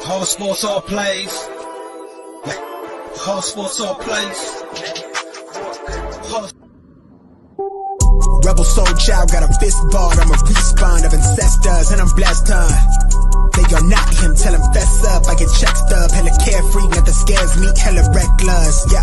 Whole sports all plays. Whole sports all plays. Rebel soul child got a fist ball. I'm a respawn of ancestors and I'm blessed, They are not him, tell him fess up. I get check stub, hella carefree, nothing scares me, hella reckless. Yeah,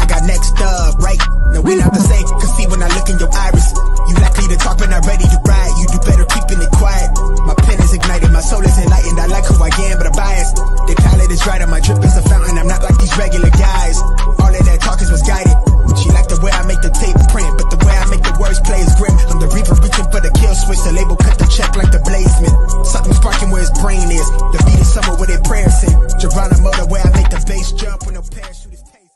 I got next up, right? No, we're not the same, cause see when I look in your iris, you likely to talk but not ready to ride. You do better keeping it quiet. My pen is ignited, my soul is enlightened. I like who I am, but I'm biased. The palette is right, and my drip is a fountain. I'm not like these regular guys. All of that talk is misguided. She like the way I make the tape print, but the way I make the words play is grim. I'm the reaper reaching for the kill switch. The label cut the check like the blazement. Something sparking where his brain is. The beat is somewhere where their prayers in. Geronimo, the way I make the bass jump when no parachute is tasted.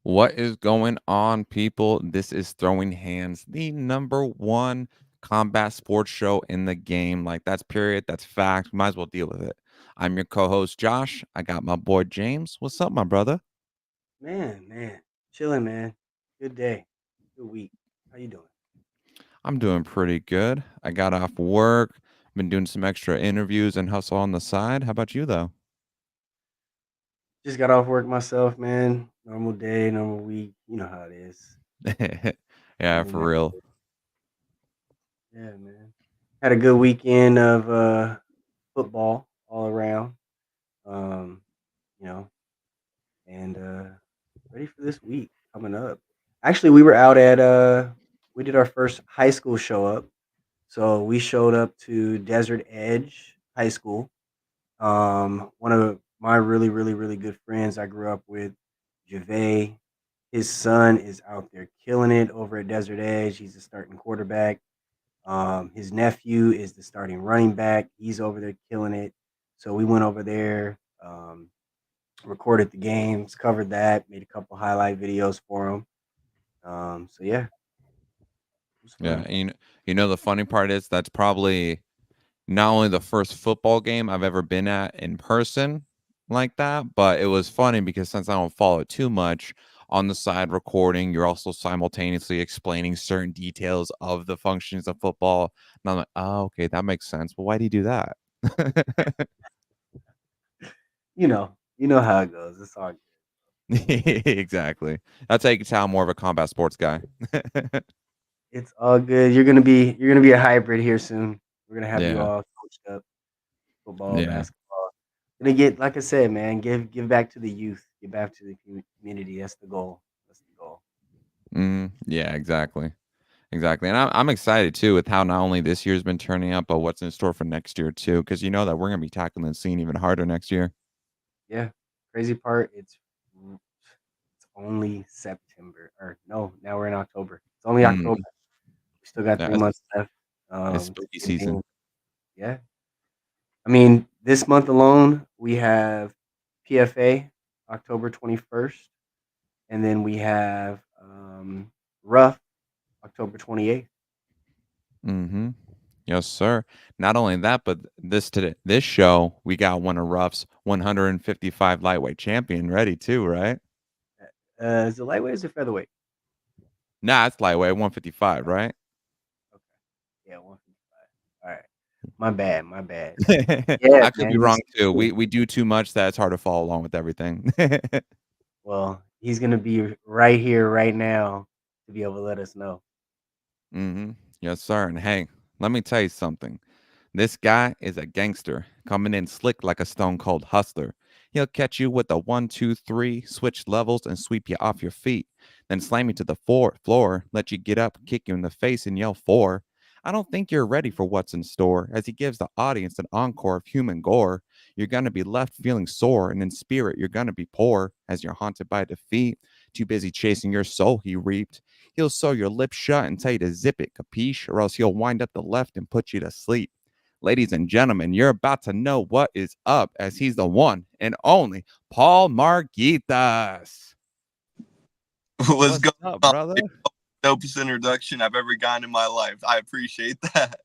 What is going on, people? This is Throwing Hands, the #1 combat sports show in the game. Like, that's period. That's fact. Might as well deal with it. I'm your co-host, Josh. I got my boy, James. What's up, my brother? Man. Chilling, man. Good day. Good week. How you doing? I'm doing pretty good. I got off work. Been doing some extra interviews and hustle on the side. How about you, though? Just got off work myself, man. Normal day, normal week. You know how it is. Yeah, for real. Yeah, man. Had a good weekend of football all around. You know, and ready for this week coming up. Actually, we were out at we did our first high school show up. So we showed up to Desert Edge High School. One of my really good friends I grew up with, Javay, his son is out there killing it over at Desert Edge. He's the starting quarterback. His nephew is the starting running back. He's over there killing it. So we went over there, recorded the games, covered that, made a couple highlight videos for him. So yeah. Yeah, and you know the funny part is that's probably not only the first football game I've ever been at in person like that, but it was funny because since I don't follow it too much, on the side recording, you're also simultaneously explaining certain details of the functions of football. And I'm like, oh, okay, that makes sense. But why do you do that? You know how it goes. It's all good. Exactly. That's how you can tell I'm more of a combat sports guy. It's all good. You're gonna be a hybrid here soon. We're gonna have you Yeah. all coached up, football, Yeah. basketball. Gonna get, like I said, man, give back to the youth, give back to the community. That's the goal. That's the goal. Yeah, exactly. Exactly. And I'm excited too with how not only this year's been turning out, but what's in store for next year too. Because you know that we're gonna be tackling the scene even harder next year. Yeah. Crazy part, it's only September. Or no, now we're in October. It's only Mm, October. We still got yeah, 3 months left. it's spooky season. Yeah. I mean, this month alone, we have PFA October 21st, and then we have Rough October 28th. Mm-hmm. Yes, sir. Not only that, but this show, we got one of Ruff's 155 lightweight champion ready too, right? Is it lightweight or is it featherweight? Nah, it's lightweight 155, right? Okay. Yeah, 155. All right. My bad. I Yeah, could man. be wrong too. We do too much that it's hard to follow along with everything. Well, he's gonna be right here, right now, to be able to let us know. Mm-hmm. Yes, sir. And hey, let me tell you something. This guy is a gangster, coming in slick like a stone cold hustler. He'll catch you with a 1, 2, 3, switch levels, and sweep you off your feet. Then slam you to the floor, let you get up, kick you in the face, and yell four. I don't think you're ready for what's in store. As he gives the audience an encore of human gore, you're going to be left feeling sore, and in spirit, you're going to be poor as you're haunted by defeat. Too busy chasing your soul he reaped. He'll sew your lips shut and tell you to zip it, capiche, or else he'll wind up the left and put you to sleep. Ladies and gentlemen, you're about to know what is up as he's the one and only Paul Marghitas. What's going up, on, brother? Dopest introduction I've ever gotten in my life. I appreciate that.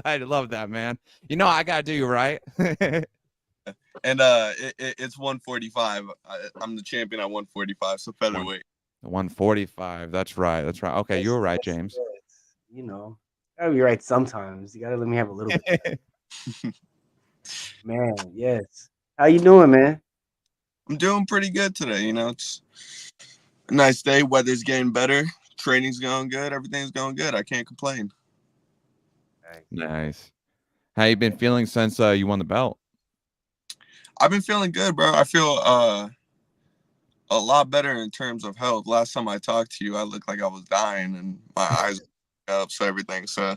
I love that, man. You know, I got to do you right. And it's 145. I'm the champion at 145, so featherweight. 145. That's right. Okay, you were right, James. You know, Gotta be right sometimes. You gotta let me have a little bit. Man, yes. How you doing, man? I'm doing pretty good today. It's a nice day. Weather's getting better. Training's going good. Everything's going good. I can't complain. Nice. Nice. How you been feeling since you won the belt? I've been feeling good, bro. I feel a lot better in terms of health. Last time I talked to you, I looked like I was dying and my eyes were up, so everything. So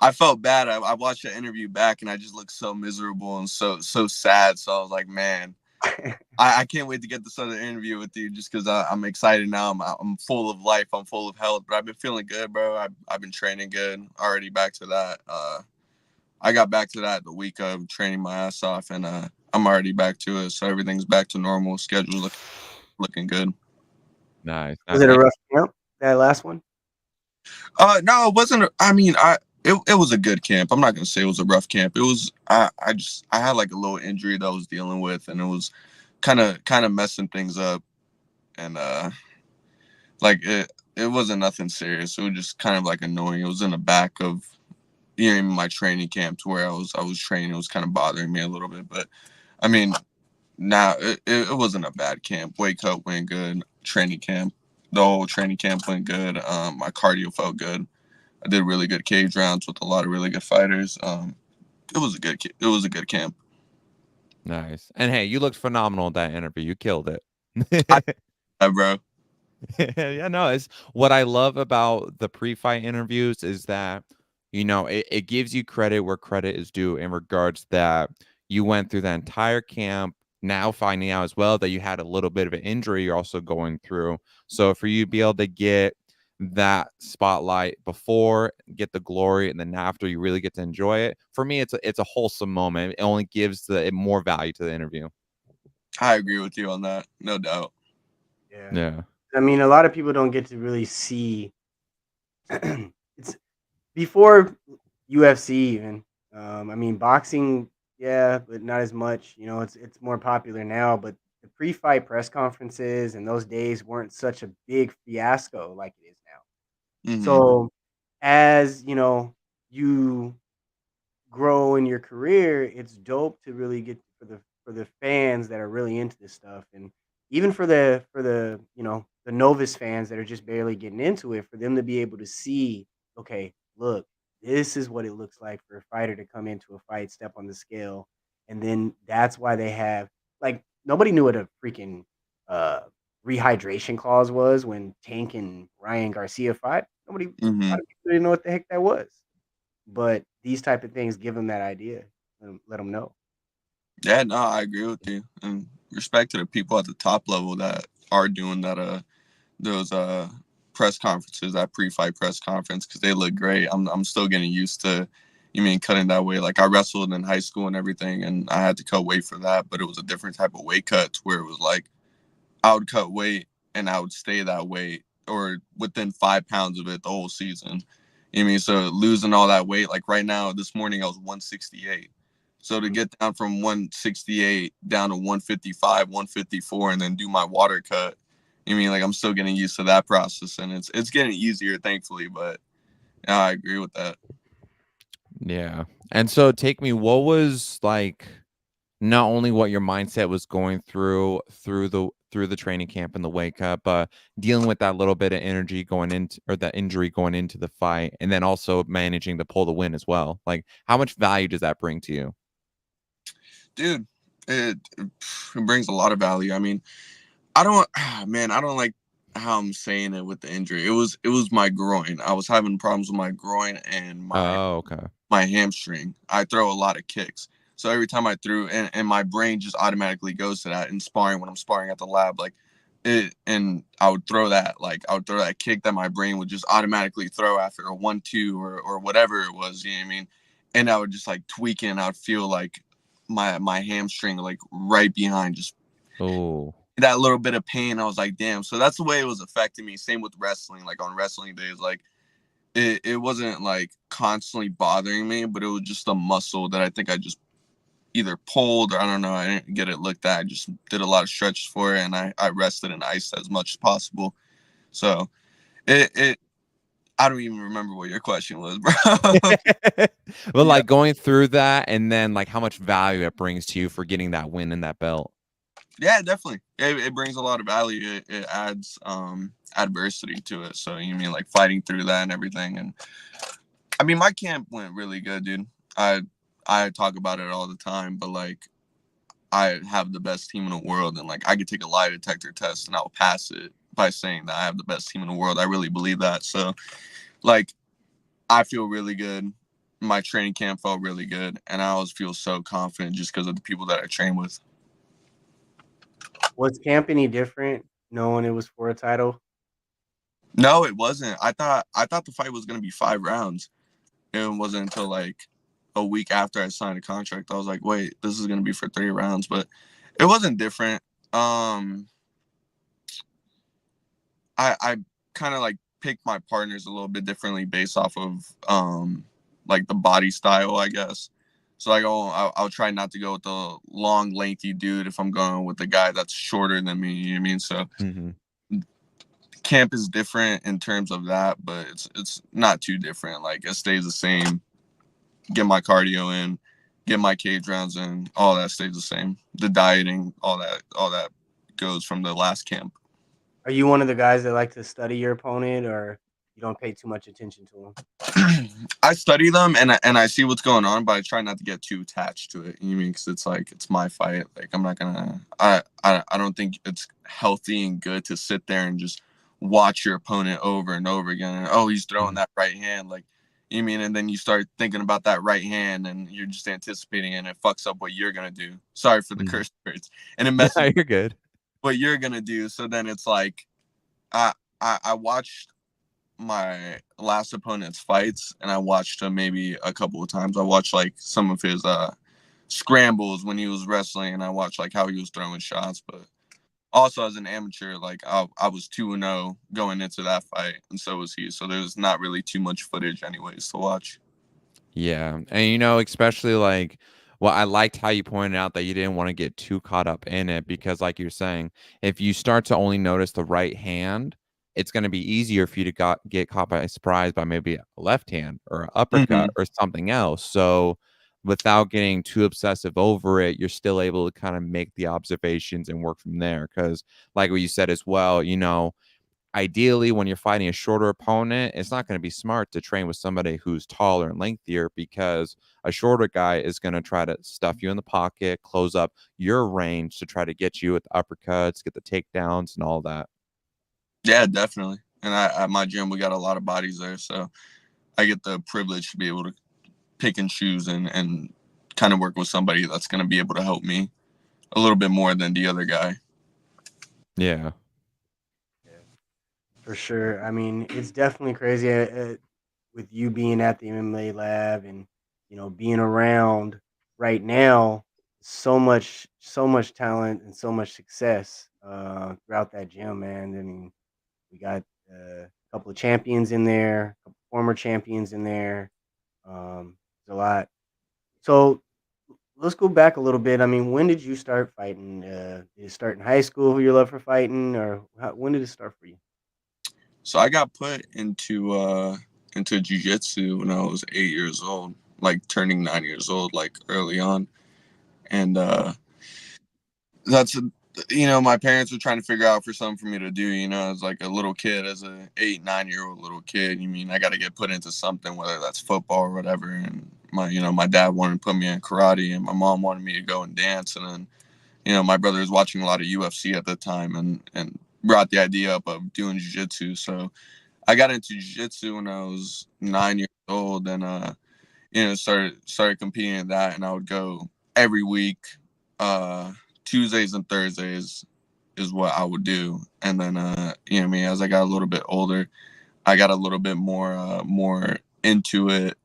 I felt bad. I watched the interview back and I just looked so miserable and so sad. So I was like, man, I can't wait to get this other interview with you just because I'm excited now. I'm full of life. I'm full of health. But I've been feeling good, bro. I've been training good. Already back to that. I got back to that the week of training my ass off, and I'm already back to it. So everything's back to normal. Schedule's looking good. Nice. Was nice. it a rough camp? That last one? No, it wasn't. I mean, it was a good camp. I'm not gonna say it was a rough camp. It was. I had like a little injury that I was dealing with, and it was kind of messing things up, and like it wasn't nothing serious. It was just kind of like annoying. It was in the back of my training camp to where I was training. It was kind of bothering me a little bit, but I mean, now it wasn't a bad camp. Wake up went good. Training camp, the whole training camp went good. My cardio felt good. I did really good cage rounds with a lot of really good fighters. It was a good camp. Nice. And hey, you looked phenomenal in that interview. You killed I, it. bro. Yeah, no, it's what I love about the pre-fight interviews is that, it gives you credit where credit is due in regards that you went through that entire camp, now finding out as well that you had a little bit of an injury you're also going through. So for you to be able to get that spotlight before, get the glory, and then after you really get to enjoy it. For me, it's a wholesome moment. It only gives it more value to the interview. I agree with you on that, no doubt. Yeah. Yeah. I mean, a lot of people don't get to really see. It's before UFC even. I mean, boxing, yeah, but not as much. It's more popular now. But the pre-fight press conferences and those days weren't such a big fiasco like it is now. Hmm. So, as you grow in your career, it's dope to really get for the fans that are really into this stuff, and even for the the novice fans that are just barely getting into it, for them to be able to see, okay, look, this is what it looks like for a fighter to come into a fight, step on the scale, and then that's why they have, like, nobody knew what a freaking uh rehydration clause was when Tank and Ryan Garcia fought. Nobody, a Hmm. lot of people didn't know what the heck that was. But these type of things give them that idea. Let them know. Yeah, no, I agree with you, and respect to the people at the top level that are doing that. Those press conferences, that pre-fight press conference, because they look great. I'm still getting used to, cutting that weight. Like I wrestled in high school and everything, and I had to cut weight for that, but it was a different type of weight cut where it was like I would cut weight and I would stay that weight or within 5 pounds of it the whole season. So losing all that weight, like right now, this morning I was 168. So to get down from 168 down to 155, 154, and then do my water cut, like I'm still getting used to that process, and it's getting easier, thankfully. But yeah, I agree with that. Yeah. And so take me, what was like not only what your mindset was going through the training camp and the wake up, but dealing with that little bit of energy going into or that injury going into the fight, and then also managing to pull the win as well. Like how much value does that bring to you? Dude, it brings a lot of value. I mean, I don't, man, I don't like how I'm saying it with the injury. It was my groin. I was having problems with my groin and Oh, okay. my hamstring. I throw a lot of kicks. So every time I threw, and my brain just automatically goes to that in sparring when I'm sparring at the lab, like it, and I would throw that, kick that my brain would just automatically throw after a 1-2 or whatever it was, you know what I mean? And I would just like tweak it and I would feel like my hamstring like right behind, just Oh. that little bit of pain. I was like, damn. So that's the way it was affecting me. Same with wrestling, like on wrestling days, like it wasn't like constantly bothering me, but it was just a muscle that I think I just either pulled or I don't know. I didn't get it looked at. I just did a lot of stretches for it, and I rested and iced as much as possible. So it I don't even remember what your question was, bro. But Yeah. like going through that, and then like how much value it brings to you for getting that win in that belt. Yeah, definitely. It brings a lot of value. It adds adversity to it. So you mean like fighting through that and everything. And I mean, my camp went really good, dude. I talk about it all the time, but like I have the best team in the world, and like I could take a lie detector test and I'll pass it by saying that I have the best team in the world. I really believe that. So like I feel really good. My training camp felt really good, and I always feel so confident just because of the people that I train with. Was camp any different knowing it was for a title? No, it wasn't. I thought the fight was gonna be 5 rounds. It wasn't until like a week after I signed a contract. I was like, wait, this is gonna be for 3 rounds, but it wasn't different. I kind of like picked my partners a little bit differently based off of like the body style, I guess. So like, I'll try not to go with the long, lengthy dude if I'm going with the guy that's shorter than me. You know what I mean? So camp is different in terms of that, but it's not too different. Like it stays the same. Get my cardio in, get my cage rounds in, all that stays the same. The dieting, all that goes from the last camp. Are you one of the guys that like to study your opponent, or you don't pay too much attention to him? I study them and I see what's going on, but I try not to get too attached to it. You mean because it's like it's my fight. Like I'm not gonna. I don't think it's healthy and good to sit there and just watch your opponent over and over again. And, oh, he's throwing that right hand. Like you mean, and then you start thinking about that right hand, and you're just anticipating, and it fucks up what you're gonna do. Sorry for the curse words, and it messes No, you're good. what you're gonna do. So then it's like, I watched my last opponent's fights, and I watched him maybe a couple of times. I watched like some of his scrambles when he was wrestling, and I watched like how he was throwing shots. But also as an amateur, like I was 2-0 going into that fight, and so was he. So there's not really too much footage, anyways, to watch. Yeah. And especially like, well, I liked how you pointed out that you didn't want to get too caught up in it because, like you're saying, if you start to only notice the right hand, it's going to be easier for you to get caught by surprise by maybe a left hand or an uppercut or something else. So, without getting too obsessive over it, you're still able to kind of make the observations and work from there. Because, like what you said as well, ideally when you're fighting a shorter opponent, it's not going to be smart to train with somebody who's taller and lengthier because a shorter guy is going to try to stuff you in the pocket, close up your range to try to get you with the uppercuts, get the takedowns and all that. Yeah, definitely. And at my gym, we got a lot of bodies there, so I get the privilege to be able to pick and choose and kind of work with somebody that's going to be able to help me a little bit more than the other guy. Yeah. For sure. I mean, it's definitely crazy with you being at the MMA lab and being around right now. So much talent and so much success throughout that gym, man. I mean, we got a couple of champions in there, a couple former champions in there. There's a lot. So let's go back a little bit. I mean, when did you start fighting? Did it start in high school? Your love for fighting, or when did it start for you? So I got put into jiu-jitsu when I was 8 years old, like turning 9 years old, like early on. And that's my parents were trying to figure out for something for me to do, as like a little kid, as a 8, 9-year-old little kid. You mean I got to get put into something, whether that's football or whatever. And my dad wanted to put me in karate, and my mom wanted me to go and dance. And then my brother was watching a lot of UFC at the time, and brought the idea up of doing jiu-jitsu. So I got into jiu-jitsu when I was 9 years old, and started competing in that, and I would go every week. Tuesdays and Thursdays is what I would do, and then as I got a little bit older, I got a little bit more into it.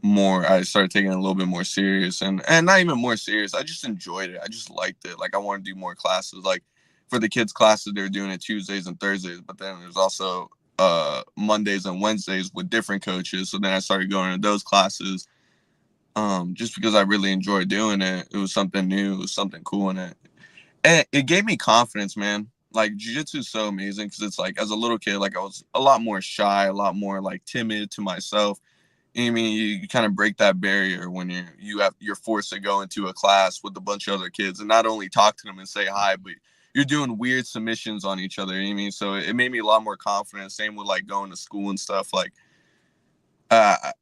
I started taking it a little bit more serious, and not even more serious. I just enjoyed it. I just liked it. Like I want to do more classes. Like for the kids' classes, they're doing it Tuesdays and Thursdays, but then there's also Mondays and Wednesdays with different coaches. So then I started going to those classes just because I really enjoyed doing it. It was something new. It was something cool in it. And it gave me confidence, man. like jiu-jitsu is so amazing because it's like as a little kid, like I was a lot more shy, a lot more like timid to myself. I mean, you kind of break that barrier when you're forced to go into a class with a bunch of other kids and not only talk to them and say hi, but you're doing weird submissions on each other. You know what I mean? So it made me a lot more confident. Same with like going to school and stuff. Like I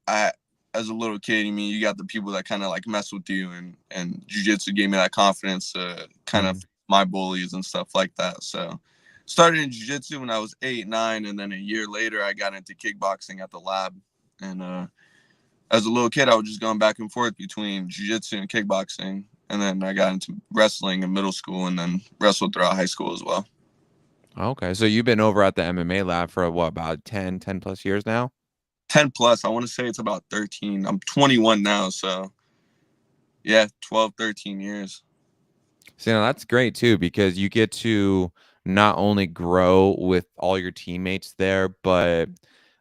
as a little kid, I mean, you got the people that kind of like mess with you, and jiu-jitsu gave me that confidence to kind of my bullies and stuff like that. So started in jiu-jitsu when I was 8, 9, and then a year later I got into kickboxing at the lab. And as a little kid, I was just going back and forth between jiu-jitsu and kickboxing. And then I got into wrestling in middle school and then wrestled throughout high school as well. Okay, so you've been over at the MMA lab for what, about 10 plus years now? 10 plus. I want to say it's about 13. I'm 21 now, so yeah, 12, 13 years. See, now that's great too, because you get to not only grow with all your teammates there, but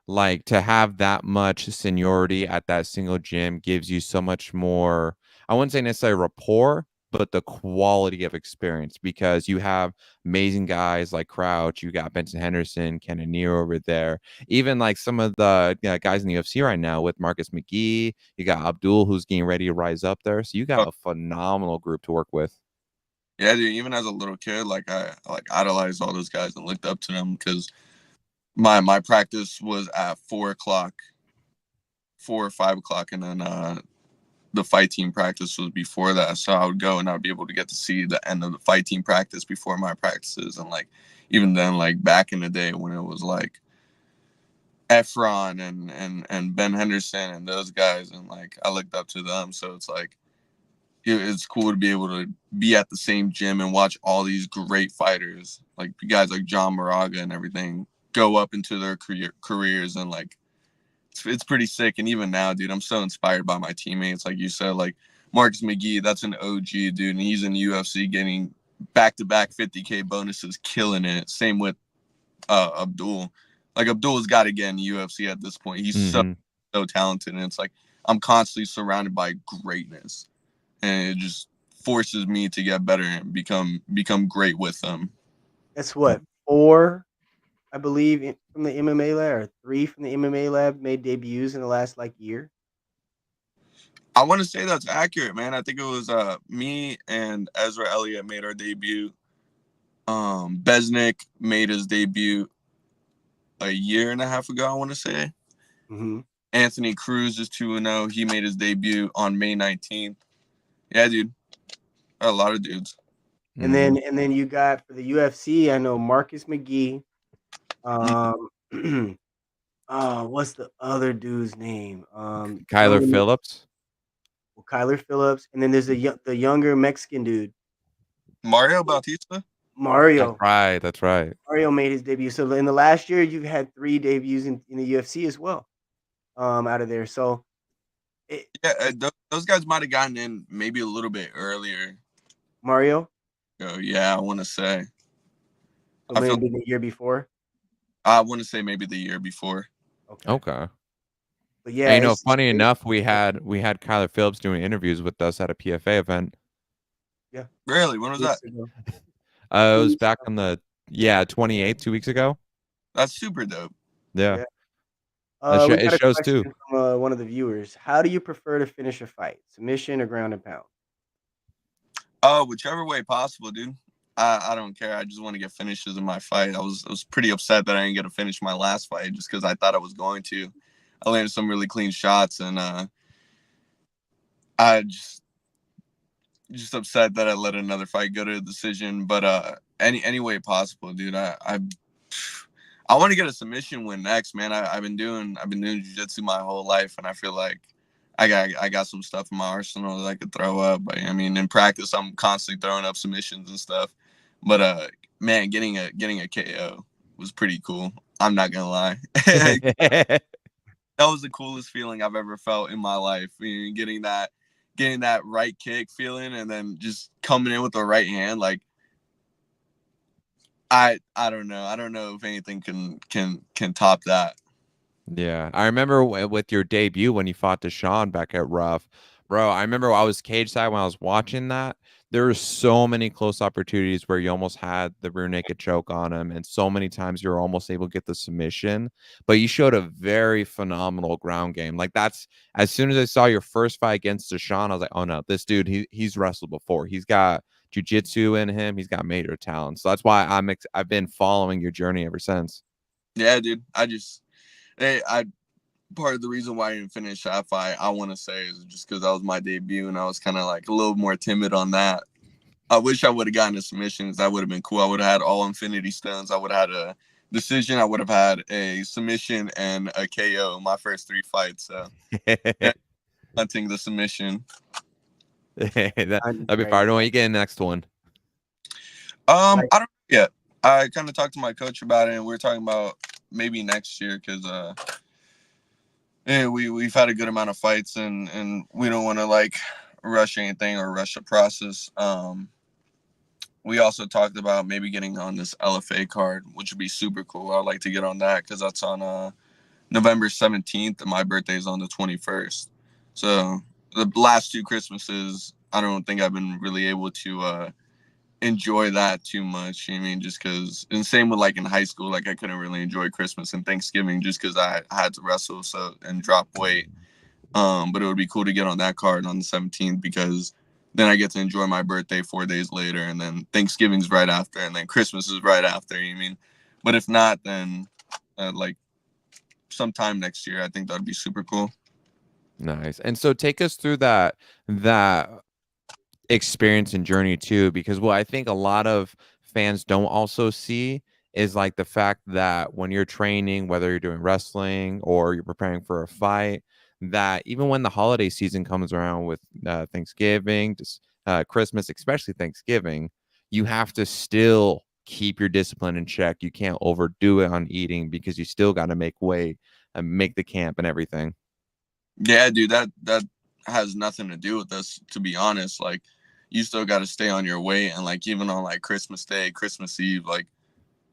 like to have that much seniority at that single gym gives you so much more, I wouldn't say necessarily rapport, but the quality of experience, because you have amazing guys like Crouch, you got Benson Henderson, Cannonier over there, even like some of the guys in the UFC right now with Marcus McGee, you got Abdul who's getting ready to rise up there. So you got a phenomenal group to work with. Yeah, dude, even as a little kid, like I like idolized all those guys and looked up to them because my practice was at 4 o'clock, 4 or 5 o'clock, and then the fight team practice was before that. So I would go and I'd be able to get to see the end of the fight team practice before my practices. And like even then, like back in the day when it was like Efron and Ben Henderson and those guys, and like I looked up to them. So it's like it's cool to be able to be at the same gym and watch all these great fighters, like guys like John Moraga and everything, go up into their careers. And like it's pretty sick. And even now, dude, I'm so inspired by my teammates. Like you said, like Marcus McGee, that's an OG, dude, and he's in UFC getting back-to-back 50K bonuses, killing it. Same with Abdul. Like Abdul's got to get in the UFC at this point. He's so talented, and it's like I'm constantly surrounded by greatness, and it just forces me to get better and become great with them. That's what, 4, I believe, from the MMA lab, or 3 from the MMA lab made debuts in the last like year. I want to say that's accurate, man. I think it was me and Ezra Elliott made our debut. Besnick made his debut a year and a half ago, I want to say. Mm-hmm. Anthony Cruz is 2-0. He made his debut on May 19th. Yeah, dude. A lot of dudes. And then you got for the UFC, I know Marcus McGee. What's the other dude's name? Kyler Phillips. Well, Kyler Phillips, and then there's the younger Mexican dude, Mario Bautista. Mario. That's right. Mario made his debut. So in the last year, you've had 3 debuts in the UFC as well, out of there. So those guys might have gotten in maybe a little bit earlier. Mario. Yeah, I want to say. So maybe the year before. I want to say maybe the year before. Okay. But yeah, funny enough, we had Kyler Phillips doing interviews with us at a PFA event. Yeah. Really? When was that? It was back on the 28th, 2 weeks ago. That's super dope. Yeah. It shows too. From one of the viewers, how do you prefer to finish a fight? Submission or ground and pound? Whichever way possible, dude. I don't care. I just want to get finishes in my fight. I was pretty upset that I didn't get to finish my last fight just because I thought I was going to. I landed some really clean shots, and I just upset that I let another fight go to a decision. But any way possible, dude. I want to get a submission win next, man. I've been doing jiu-jitsu my whole life, and I feel like I got some stuff in my arsenal that I could throw up. I mean, in practice, I'm constantly throwing up submissions and stuff. But man, getting a KO was pretty cool. I'm not gonna lie. That was the coolest feeling I've ever felt in my life. I mean, getting that right kick feeling, and then just coming in with the right hand. Like I don't know. I don't know if anything can top that. Yeah, I remember with your debut when you fought Deshaun back at Rough. Bro, I remember I was cage side when I was watching that. There were so many close opportunities where you almost had the rear naked choke on him, and so many times you were almost able to get the submission. But you showed a very phenomenal ground game. Like that's as soon as I saw your first fight against Deshaun, I was like, oh no, this dude, he's wrestled before. He's got jujitsu in him. He's got major talent. So that's why I've been following your journey ever since. Yeah, dude. I part of the reason why I didn't finish that fight, I want to say, is just because that was my debut and I was kind of like a little more timid on that. I wish I would have gotten the submissions. That would have been cool. I would have had all Infinity Stones. I would have had a decision. I would have had a submission and a KO in my first 3 fights. So, yeah, hunting the submission. That'd be fire. Don't you get in the next one? I don't know yet. I kind of talked to my coach about it, and we were talking about maybe next year because we've had a good amount of fights, and we don't want to like rush anything or rush the process. We also talked about maybe getting on this LFA card, which would be super cool. I'd like to get on that because that's on November 17th, and my birthday is on the 21st. So the last 2 Christmases, I don't think I've been really able to enjoy that too much. I mean, just because, and same with like in high school, like I couldn't really enjoy Christmas and Thanksgiving just because I had to wrestle and drop weight. But it would be cool to get on that card on the 17th because then I get to enjoy my birthday 4 days later, and then Thanksgiving's right after, and then Christmas is right after. You mean, but if not, then like sometime next year, I think that'd be super cool. Nice. And so take us through that experience and journey too, because what I think a lot of fans don't also see is like the fact that when you're training, whether you're doing wrestling or you're preparing for a fight, that even when the holiday season comes around with Thanksgiving, Christmas, especially Thanksgiving, you have to still keep your discipline in check. You can't overdo it on eating because you still got to make weight and make the camp and everything. Yeah, dude, that has nothing to do with this, to be honest. Like, you still got to stay on your weight, and like even on like Christmas Day, Christmas Eve, like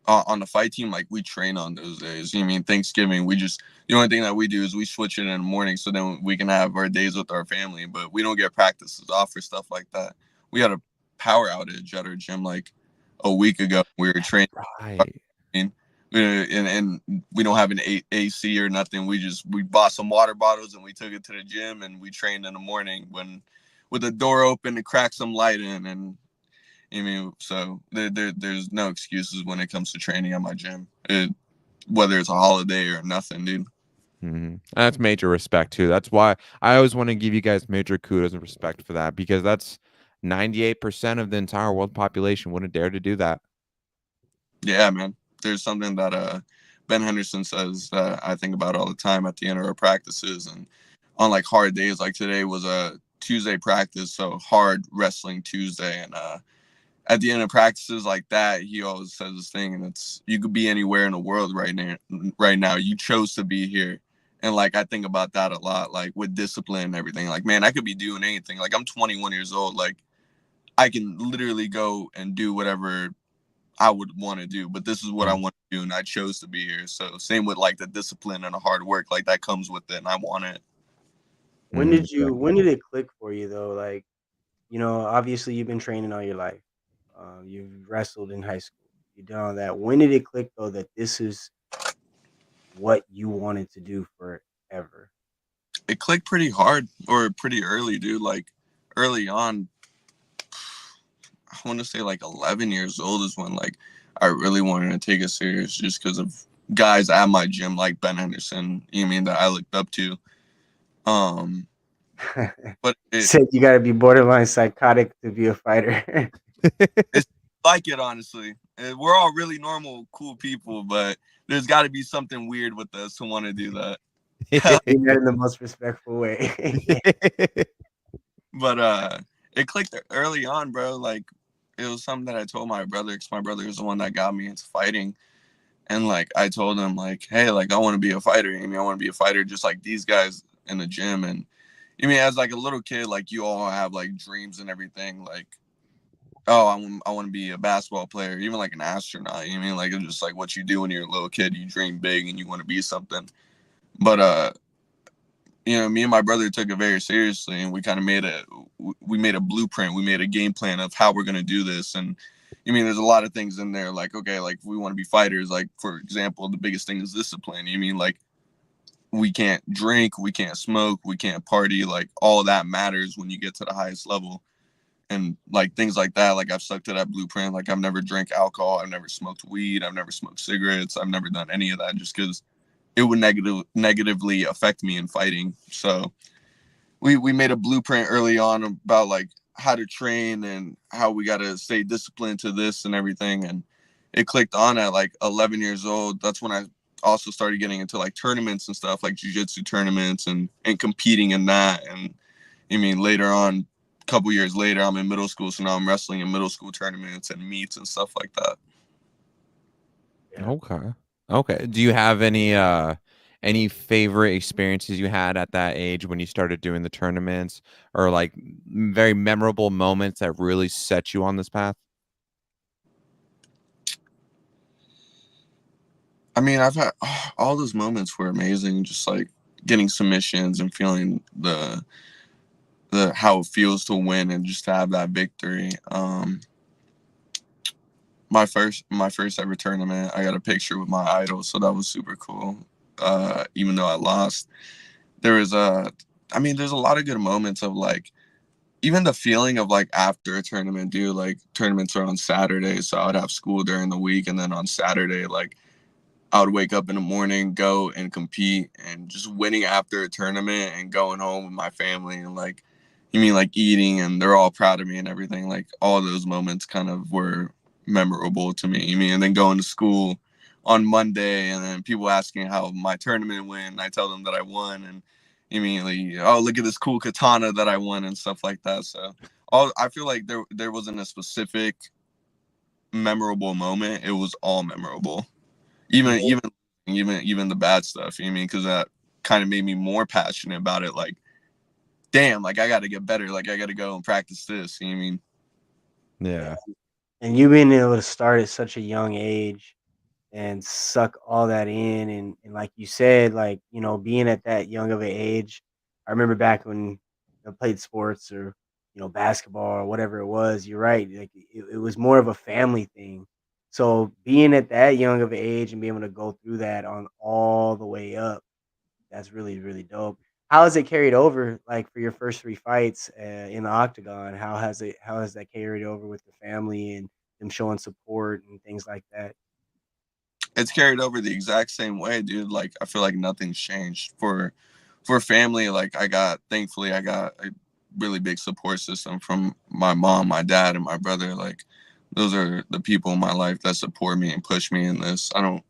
on the fight team, like we train on those days. You mean Thanksgiving? The only thing that we do is we switch it in the morning so then we can have our days with our family, but we don't get practices off or stuff like that. We had a power outage at our gym like a week ago. We were training. Right. And we don't have an AC or nothing. We bought some water bottles and we took it to the gym and we trained in the morning with the door open to crack some light in. And I mean, so there's no excuses when it comes to training at my gym, whether it's a holiday or nothing, dude. Mm-hmm. That's major respect too. That's why I always want to give you guys major kudos and respect for that, because that's 98% of the entire world population wouldn't dare to do that. Yeah, man. There's something that Ben Henderson says that I think about all the time at the end of our practices, and on like hard days, like today was a Tuesday practice, so hard wrestling Tuesday, and at the end of practices like that, he always says this thing, and it's, you could be anywhere in the world right now. You chose to be here. And like I think about that a lot, like with discipline and everything. Like, man, I could be doing anything. Like, I'm 21 years old. Like, I can literally go and do whatever I would want to do, but this is what I want to do, and I chose to be here. So same with like the discipline and the hard work, like that comes with it, and I want it. When did it click for you though? Like, obviously you've been training all your life. You've wrestled in high school. You've done all that. When did it click though that this is what you wanted to do forever? It clicked pretty hard, or pretty early, dude. Like early on, I want to say like 11 years old is when like I really wanted to take it serious, just because of guys at my gym like Ben Henderson, that I looked up to. But said you got to be borderline psychotic to be a fighter. It's like it, honestly. We're all really normal, cool people, but there's got to be something weird with us to want to do that. In the most respectful way. But it clicked early on, bro. Like, it was something that I told my brother, because my brother is the one that got me into fighting. And like I told him, like, hey, like I want to be a fighter. I want to be a fighter just like these guys in the gym. And as like a little kid, like you all have like dreams and everything. Like, oh, I want to be a basketball player, even like an astronaut. Like it's just like what you do when you're a little kid. You dream big and you want to be something. But me and my brother took it very seriously, and we kind of made a blueprint. We made a game plan of how we're gonna do this, and there's a lot of things in there. Like, okay, like we want to be fighters. Like, for example, the biggest thing is discipline. Like we can't drink, we can't smoke, we can't party. Like all of that matters when you get to the highest level, and like things like that. Like I've stuck to that blueprint. Like I've never drank alcohol, I've never smoked weed, I've never smoked cigarettes, I've never done any of that, just because it would negatively affect me in fighting. So we made a blueprint early on about like how to train and how we got to stay disciplined to this and everything. And it clicked on at like 11 years old. That's when I also started getting into like tournaments and stuff, like jiu-jitsu tournaments, and competing in that. And later on, a couple years later, I'm in middle school, so now I'm wrestling in middle school tournaments and meets and stuff like that. Yeah. Okay. Do you have any favorite experiences you had at that age when you started doing the tournaments, or like very memorable moments that really set you on this path? I've had all those moments were amazing, just like getting submissions and feeling the how it feels to win and just to have that victory. My first ever tournament, I got a picture with my idol, so that was super cool. Even though I lost, there was there's a lot of good moments of like even the feeling of like after a tournament, dude. Like tournaments are on Saturdays, so I would have school during the week, and then on Saturday, like I would wake up in the morning, go and compete, and just winning after a tournament and going home with my family and like, like eating, and they're all proud of me and everything. Like all those moments kind of were memorable to me. And then going to school on Monday, and then people asking how my tournament went, and I tell them that I won, and immediately, oh, look at this cool katana that I won and stuff like that. So I feel like there wasn't a specific memorable moment. It was all memorable. Even Yeah. even the bad stuff, because that kind of made me more passionate about it. Like, damn, like I got to get better. Like I got to go and practice this. You know what I mean? Yeah. And you being able to start at such a young age and suck all that in, and like you said, like, being at that young of an age. I remember back when I played sports, or basketball or whatever it was. You're right, like it was more of a family thing. So being at that young of an age and being able to go through that on all the way up, that's really, really dope. How has it carried over, like, for your first 3 fights, in the octagon? How has that carried over with the family and them showing support and things like that? It's carried over the exact same way, dude. Like I feel like nothing's changed for family. Like thankfully I got a really big support system from my mom, my dad, and my brother. Like those are the people in my life that support me and push me in this. I don't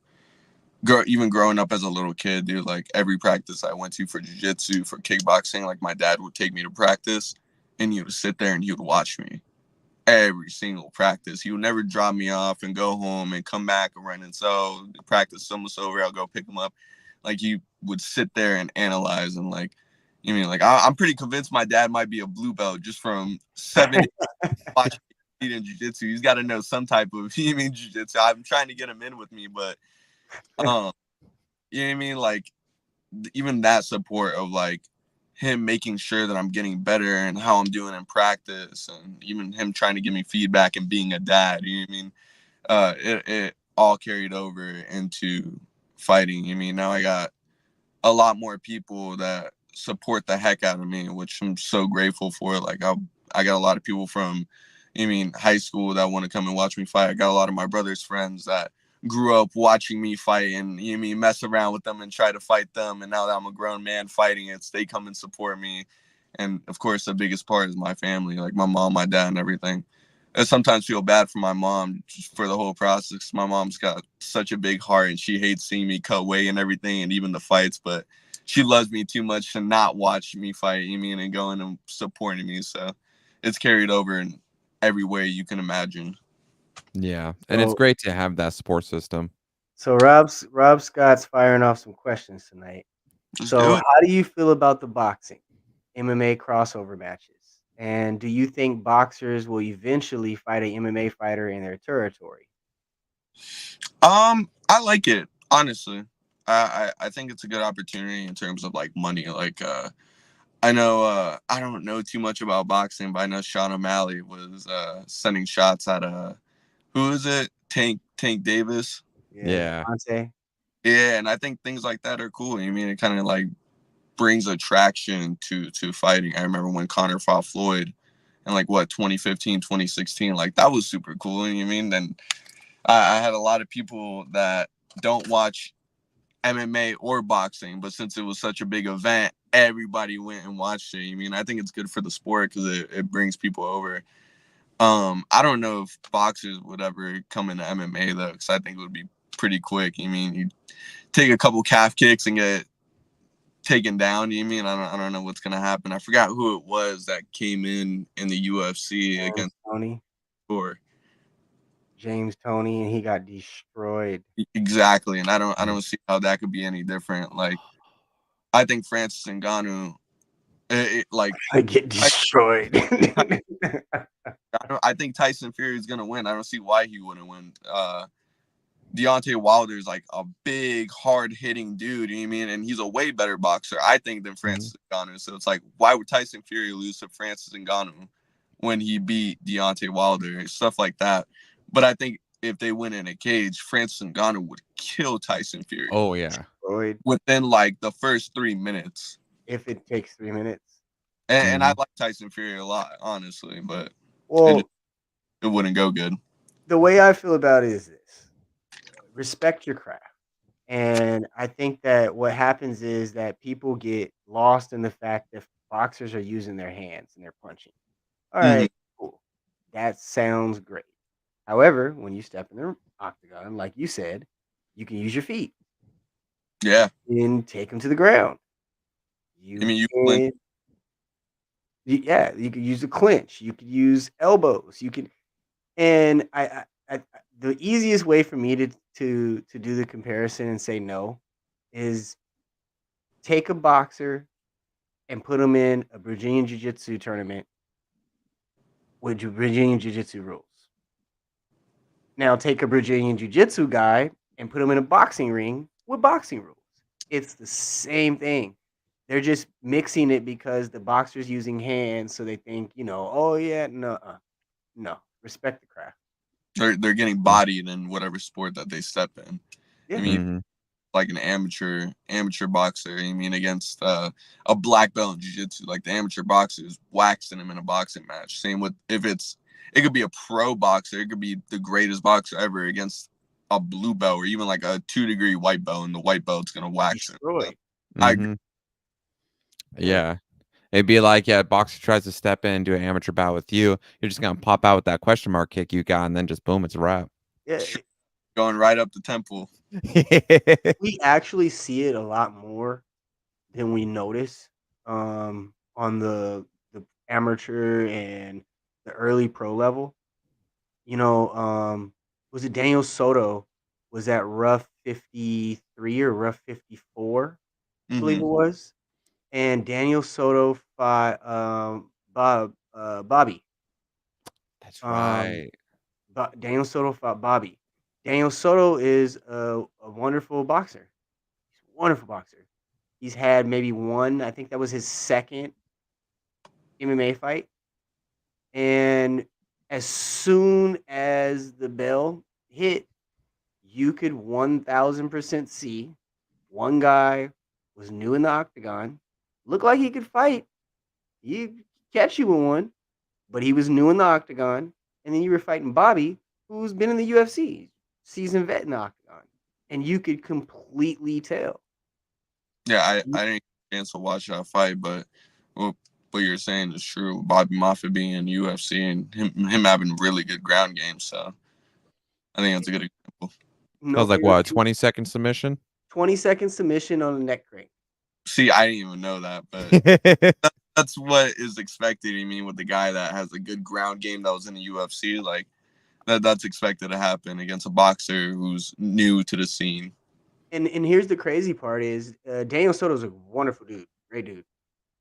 even growing up as a little kid, dude, like every practice I went to for jiu-jitsu, for kickboxing, like my dad would take me to practice, and he would sit there and he would watch me every single practice. He would never drop me off and go home and come back and run. And so the practice almost over, I'll go pick him up. Like he would sit there and analyze, and like, like I'm pretty convinced my dad might be a blue belt just from 7 watching me in jiu-jitsu. He's got to know some type of jiu-jitsu. I'm trying to get him in with me, but um like even that support of like him making sure that I'm getting better and how I'm doing in practice, and even him trying to give me feedback and being a dad, it all carried over into fighting. Now I got a lot more people that support the heck out of me, which I'm so grateful for. Like I got a lot of people from, high school that want to come and watch me fight. I got a lot of my brother's friends that grew up watching me fight, and mess around with them and try to fight them. And now that I'm a grown man fighting, they come and support me. And of course, the biggest part is my family, like my mom, my dad, and everything. I sometimes feel bad for my mom just for the whole process. My mom's got such a big heart, and she hates seeing me cut weight and everything, and even the fights. But she loves me too much to not watch me fight. And going and supporting me. So it's carried over in every way you can imagine. Yeah. And it's So great to have that support system. so Rob Scott's firing off some questions tonight. Let's So do it. how do you feel about the boxing MMA crossover matches? And do you think boxers will eventually fight a MMA fighter in their territory? I like it, honestly. I think it's a good opportunity in terms of like money. Like I know I don't know too much about boxing, but I know Sean O'Malley was sending shots at who is it? Tank Davis. Yeah, Yeah. Devontae. Yeah, and I think things like that are cool. I mean, it kind of like brings attraction to fighting. I remember when Conor fought Floyd in like what 2015, 2016, like that was super cool. You know what I mean? Then I had a lot of people that don't watch MMA or boxing, but since it was such a big event, everybody went and watched it. I mean, I think it's good for the sport because it brings people over. I don't know if boxers would ever come into MMA though, because I think it would be pretty quick. I mean, you take a couple calf kicks and get taken down. You mean I don't know what's gonna happen. I forgot who it was that came in the UFC James against Tony. Thor. James Tony, and he got destroyed. Exactly, and I don't see how that could be any different. Like I think Francis Ngannou, like I get destroyed. I think Tyson Fury is gonna win. I don't see why he wouldn't win. Deontay Wilder is like a big, hard hitting dude. You know what I mean? And he's a way better boxer, I think, than Francis Ngannou. So it's like, why would Tyson Fury lose to Francis Ngannou when he beat Deontay Wilder? Stuff like that. But I think if they went in a cage, Francis Ngannou would kill Tyson Fury Oh yeah. Destroyed within like the first 3 minutes. if it takes 3 minutes. And I like Tyson Fury a lot, honestly, but Well, it wouldn't go good. the way I feel about it is this: respect your craft. And I think that what happens is that people get lost in the fact that boxers are using their hands and they're punching. All right, cool. That sounds great. However, when you step in the octagon, like you said, you can use your feet Yeah. and take them to the ground. You I mean, you can, yeah, you could use a clinch. You could use elbows. You could, and the easiest way for me to do the comparison and say no is take a boxer and put him in a Brazilian Jiu-Jitsu tournament with Brazilian Jiu-Jitsu rules. Now take a Brazilian Jiu-Jitsu guy and put him in a boxing ring with boxing rules. It's the same thing. They're just mixing it because the boxer's using hands, so they think, oh yeah, no, respect the craft. they're getting bodied in whatever sport that they step in. Yeah. I mean, like an amateur boxer. I mean, against a black belt in jiu-jitsu, like the amateur boxer is waxing him in a boxing match. Same with it could be a pro boxer, it could be the greatest boxer ever against a blue belt or even like a 2-degree white belt, and the white belt's gonna wax him. So, I agree. Yeah. It'd be like, boxer tries to step in and do an amateur bout with you. You're just gonna pop out with that question mark kick you got, and then just boom, it's a wrap. Yeah. Going right up the temple. We actually see it a lot more than we notice on the amateur and the early pro level. Was it Daniel Soto was at rough 53 or rough 54, I believe it was. And Daniel Soto fought Bobby. That's right. Daniel Soto fought Bobby. Daniel Soto is a wonderful boxer. He's a wonderful boxer. He's had maybe one, I think that was his second MMA fight. And as soon as the bell hit, you could 1000% see one guy was new in the octagon, looked like he could fight. He'd catch you with one, but he was new in the octagon. And then you were fighting Bobby, who's been in the UFC, seasoned vet in the octagon. And you could completely tell. Yeah, I didn't get a chance to watch that fight, but what you're saying is true. Bobby Moffitt being in UFC and him having really good ground game, so I think that's a good example. That was like what, a 20-second submission? 20-second submission on a neck crank. See, I didn't even know that, but that's what is expected. I mean, with the guy that has a good ground game that was in the UFC, like that's expected to happen against a boxer who's new to the scene. And here's the crazy part is Daniel Soto's a wonderful dude, great dude.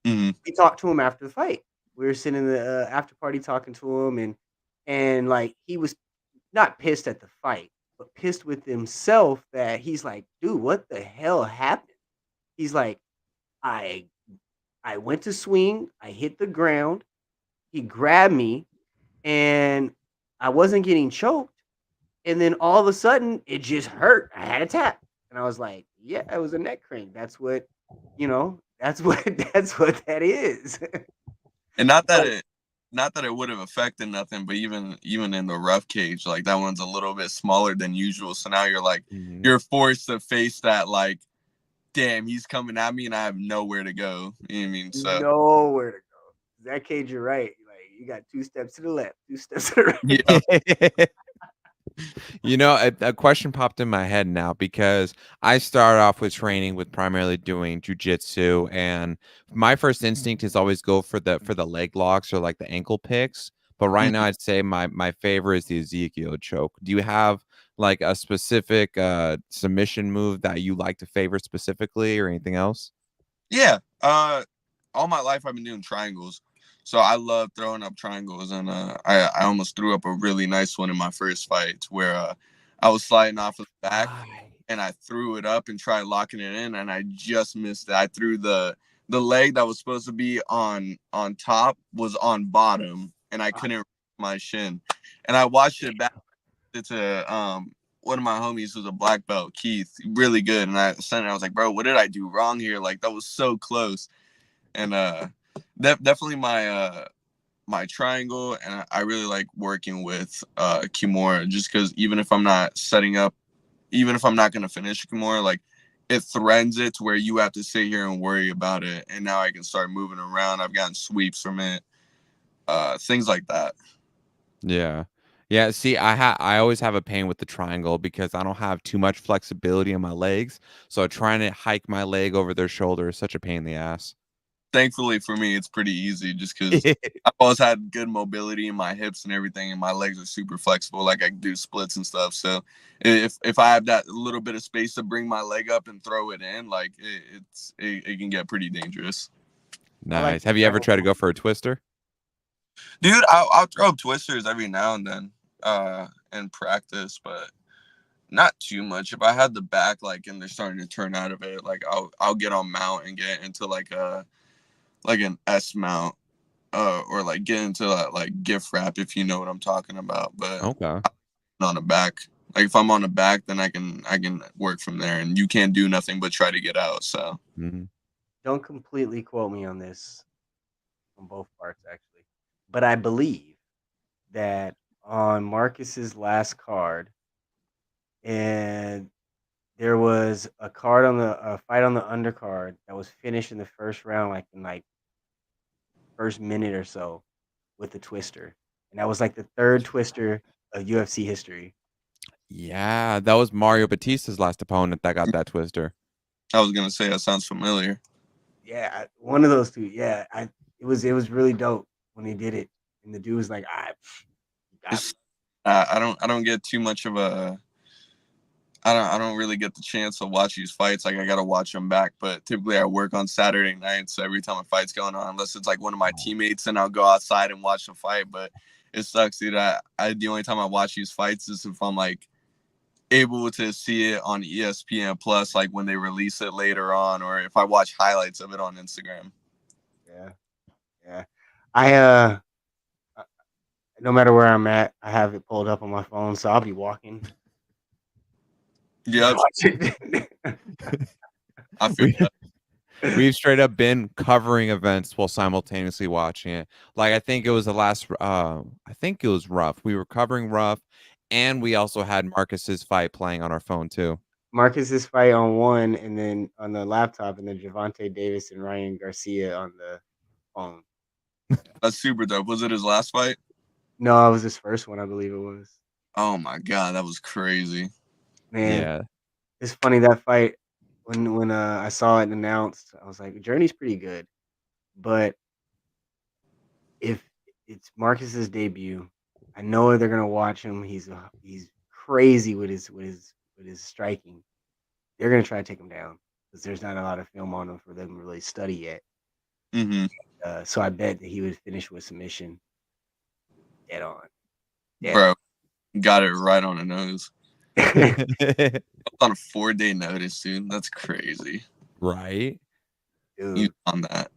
Mm-hmm. We talked to him after the fight. We were sitting in the after party talking to him, and like he was not pissed at the fight, but pissed with himself that he's like, dude, what the hell happened? He's like, I I went to swing, I hit the ground, he grabbed me, and I wasn't getting choked. And then all of a sudden, it just hurt. I had a tap, and I was like, "Yeah, it was a neck crank. That's what, that's what that's what that is." And But not that it would have affected nothing, but even in the rough cage, like that one's a little bit smaller than usual. So now you're like Mhm. you're forced to face that like, damn, he's coming at me and I have nowhere to go. You know what I mean? So nowhere to go. That cage, you're right. Like you got 2 steps to the left, 2 steps to the right. yeah, You know, a question popped in my head now because I started off with training with primarily doing jujitsu, and my first instinct is always go for the leg locks or like the ankle picks. But right now, Mhm. I'd say my favorite is the Ezekiel choke. Do you have like a specific submission move that you like to favor specifically, or anything else? Yeah. All my life I've been doing triangles. So I love throwing up triangles, and I almost threw up a really nice one in my first fight where I was sliding off of the back Right. and I threw it up and tried locking it in, and I just missed it. I threw the leg that was supposed to be on top was on bottom, and I couldn't reach my shin. And I watched it back to one of my homies who's a black belt, Keith, really good. And I sent it. I was like, bro, what did I do wrong here? Like that was so close. And definitely my triangle, and I really like working with Kimura just because even if I'm not setting up, even if I'm not gonna finish Kimura, like it threads it to where you have to sit here and worry about it. And now I can start moving around. I've gotten sweeps from it, things like that. Yeah. Yeah, see, I always have a pain with the triangle because I don't have too much flexibility in my legs. So trying to hike my leg over their shoulder is such a pain in the ass. Thankfully for me, it's pretty easy just because I've always had good mobility in my hips and everything, and my legs are super flexible. Like I can do splits and stuff. So if I have that little bit of space to bring my leg up and throw it in, like it can get pretty dangerous. I like Nice. the Have you ever tried to triangle. go for a twister? Dude, I'll throw up twisters every now and then in practice, but not too much. If I had the back like and they're starting to turn out of it, like I'll get on mount and get into like an S mount, or like get into that like gift wrap if you know what I'm talking about. But Okay. on the back, like if I'm on the back, then I can work from there, and you can't do nothing but try to get out. So Mhm. Don't completely quote me on this on both parts, actually, but I believe that on Marcus's last card, and there was a card on the a fight on the undercard that was finished in the first round, like in like first minute or so, with the twister, and that was like the third twister of UFC history. Yeah, that was Mario Batista's last opponent that got that twister. I was gonna say that sounds familiar. Yeah, one of those two. Yeah, it was really dope when he did it, and the dude was like, you got me." It's I don't get too much of a I don't really get the chance to watch these fights. Like I gotta watch them back, but typically I work on Saturday nights. So every time a fight's going on, unless it's like one of my teammates, and I'll go outside and watch the fight. But it sucks, dude. I the only time I watch these fights is if I'm like able to see it on ESPN Plus, like when they release it later on, or if I watch highlights of it on Instagram. Yeah, yeah. I no matter where I'm at, I have it pulled up on my phone, so I'll be walking. Just Yep, watch it. I feel We that. we've straight up been covering events while simultaneously watching it. Like I think it was the last I think it was Rough. We were covering Rough, and we also had Marcus's fight playing on our phone too. Marcus's fight on one, and then on the laptop, and then Javante Davis and Ryan Garcia on the phone. That's super dope. Was it his last fight? No, it was his first one, I believe it was. Oh my god, that was crazy. Man, Yeah. it's funny that fight when I saw it announced, I was like, Journey's pretty good, but if it's Marcus's debut, I know they're gonna watch him. He's crazy with his striking. They're gonna try to take him down because there's not a lot of film on him for them to really study yet. Mm-hmm. So I bet that he would finish with submission. Dead on, dead on. Bro, got it right on the nose. On a 4-day notice, dude. That's crazy. Right? He's Dude, on that.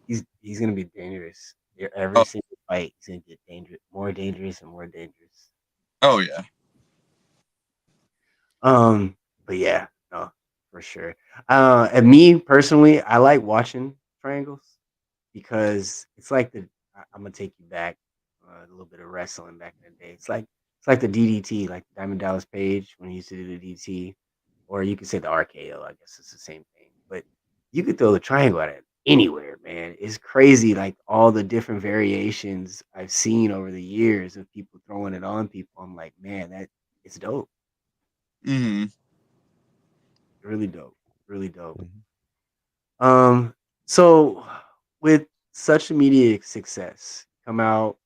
he's gonna be dangerous. Every Oh, single fight, he's gonna get dangerous and more dangerous. oh yeah. But yeah, no, for sure. And me personally, I like watching triangles because it's like I'm gonna take you back a little bit of wrestling back in the day. It's like the DDT, like Diamond Dallas Page when he used to do the DDT, or you could say the RKO. I guess it's the same thing, but you could throw the triangle at it anywhere, man. It's crazy, like all the different variations I've seen over the years of people throwing it on people. I'm like, man, that it's dope. Mm-hmm. Really dope. Really dope. Mhm. So with such immediate success, come out,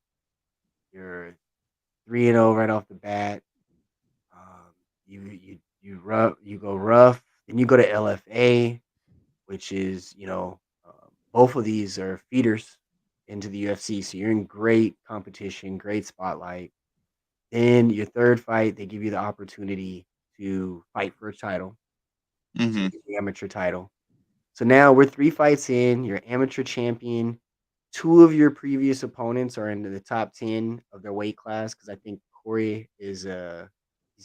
you're 3-0 right off the bat. Um, you go rough, then you go to LFA, which is both of these are feeders into the UFC. So you're in great competition, great spotlight. Then your third fight, they give you the opportunity to fight for a title, so Mm-hmm. the amateur title. So now we're 3 fights in, you're amateur champion. 2 of your previous opponents are into the top 10 of their weight class because I think Corey is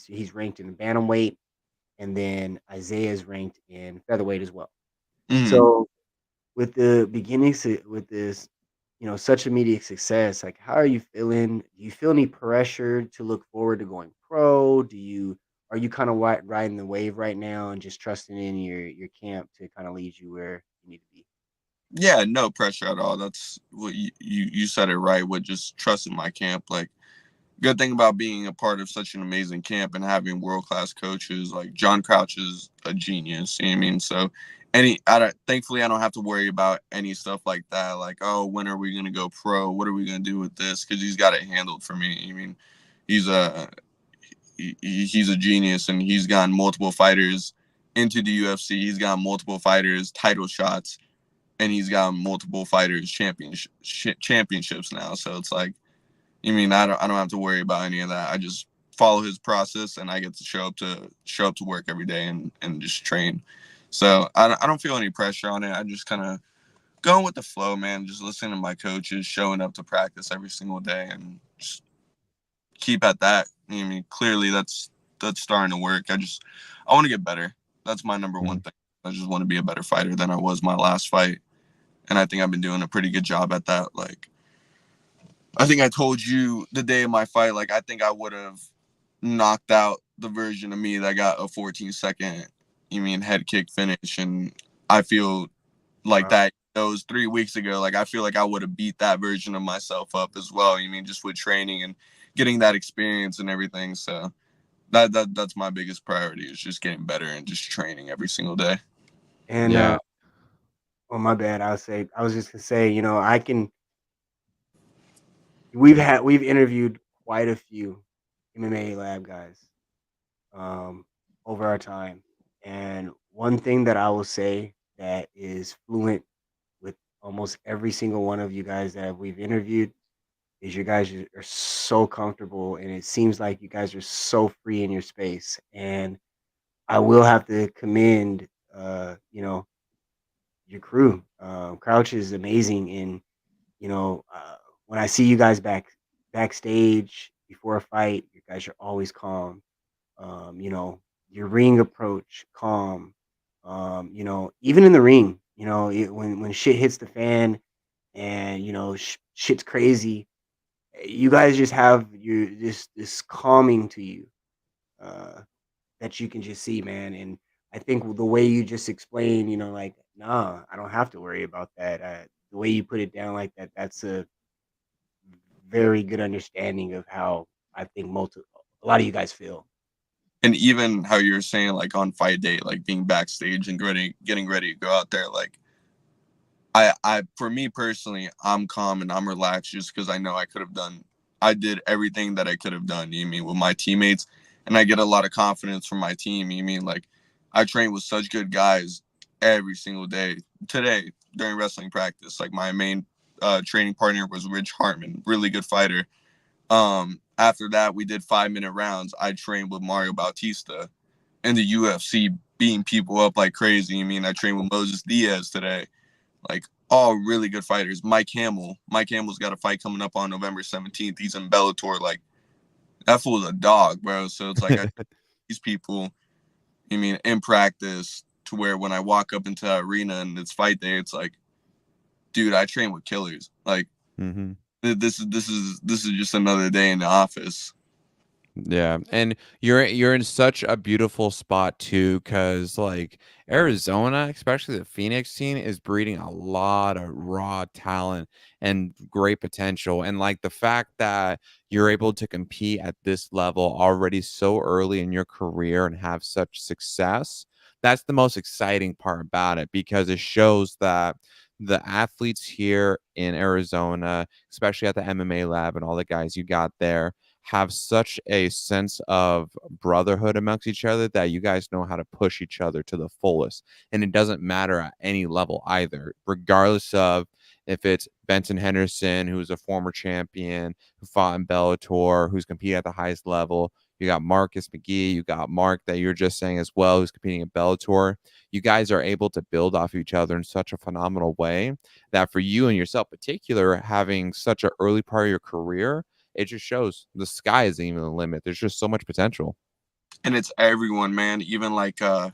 he's ranked in the bantamweight, and then Isaiah is ranked in featherweight as well. Mm-hmm. So with the beginnings with this, such immediate success, like how are you feeling? Do you feel any pressure to look forward to going pro? Are you kind of riding the wave right now and just trusting in your camp to kind of lead you where you need to be? Yeah, no pressure at all. That's what you said it right with just trusting my camp. Like, good thing about being a part of such an amazing camp and having world class coaches like John Crouch is a genius. You know what I mean? So thankfully I don't have to worry about any stuff like that. Like, oh, when are we gonna go pro? What are we gonna do with this? Because he's got it handled for me. I mean, he's a he's a genius, and he's gotten multiple fighters into the UFC. He's got multiple fighters title shots, and he's got multiple fighters championships now. So it's like, you mean I don't have to worry about any of that. I just follow his process, and I get to show up to work every day and just train. So I don't feel any pressure on it. I just kind of going with the flow, man. Just listening to my coaches, showing up to practice every single day, and just keep at that. I mean, clearly that's starting to work. I want to get better. That's my number one Mhm. thing. I just want to be a better fighter than I was my last fight, and I think I've been doing a pretty good job at that. Like, I think I told you the day of my fight, like, I think I would have knocked out the version of me that got a 14-second, head kick finish. And I feel like Wow. that those 3 weeks ago, like, I feel like I would have beat that version of myself up as well. Just with training and getting that experience and everything. So that's my biggest priority, is just getting better and just training every single day. And Yeah. oh my bad, I was just gonna say, we've interviewed quite a few MMA lab guys over our time. And one thing that I will say that is fluent with almost every single one of you guys that we've interviewed is you guys are so comfortable, and it seems like you guys are so free in your space. And I will have to commend your crew. Crouch is amazing in when I see you guys backstage before a fight, you guys are always calm. Your ring approach, calm. Even in the ring, when shit hits the fan and shit's crazy, you guys just have this calming to you that you can just see, man. And I think the way you just explain, like, nah, I don't have to worry about that. The way you put it down like that, that's a very good understanding of how I think a lot of you guys feel. And even how you're saying, like, on fight day, like being backstage and getting ready to go out there, like, I for me personally, I'm calm and I'm relaxed just because I know I did everything that I could have done, with my teammates, and I get a lot of confidence from my team. Like, I train with such good guys every single day. Today, during wrestling practice, like, my main training partner was Rich Hartman, really good fighter. After that, we did 5-minute rounds. I trained with Mario Bautista in the UFC, beating people up like crazy. I mean, I trained with Moses Diaz today. Like, all really good fighters. Mike Hamill. Mike Hamill's got a fight coming up on November 17th. He's in Bellator. Like, that fool's a dog, bro. So it's like these people, I mean, in practice to where when I walk up into the arena and it's fight day, it's like, dude, I train with killers. Like, Mm-hmm. this is just another day in the office. Yeah, and you're in such a beautiful spot too, because like Arizona, especially the Phoenix scene, is breeding a lot of raw talent and great potential. And like the fact that you're able to compete at this level already so early in your career and have such success, that's the most exciting part about it, because it shows that the athletes here in Arizona, especially at the MMA lab and all the guys you got there, have such a sense of brotherhood amongst each other that you guys know how to push each other to the fullest. And it doesn't matter at any level either, regardless of if it's Benson Henderson, who's a former champion, who fought in Bellator, who's competing at the highest level. You got Marcus McGee, you got Mark that you're just saying as well, who's competing in Bellator. You guys are able to build off each other in such a phenomenal way that for you and yourself in particular, having such an early part of your career, it just shows the sky isn't even the limit. There's just so much potential. And it's everyone, man. Even like how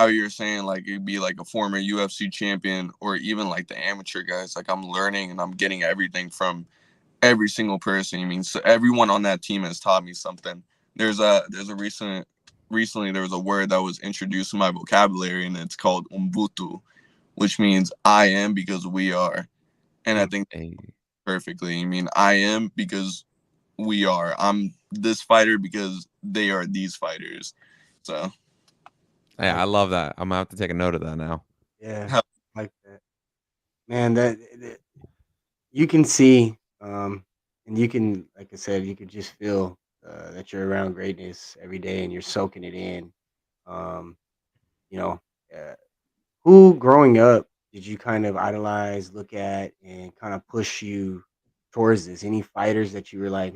you're saying, like it'd be like a former UFC champion or even like the amateur guys. Like I'm learning and I'm getting everything from every single person. I mean, so everyone on that team has taught me something. There's a recently there was a word that was introduced in my vocabulary and it's called umbutu, which means I am because we are. And I think Hey. perfectly. I mean, I am because we are. I'm this fighter because they are these fighters. So Yeah, I love that. I'm gonna have to take a note of that now. Yeah, like that. Man, that you can see, and you can, like I said, you could just feel that you're around greatness every day and you're soaking it in. Um, you know, uh, who growing up did you kind of idolize, look at, and kind of push you towards this? Any fighters that you were like,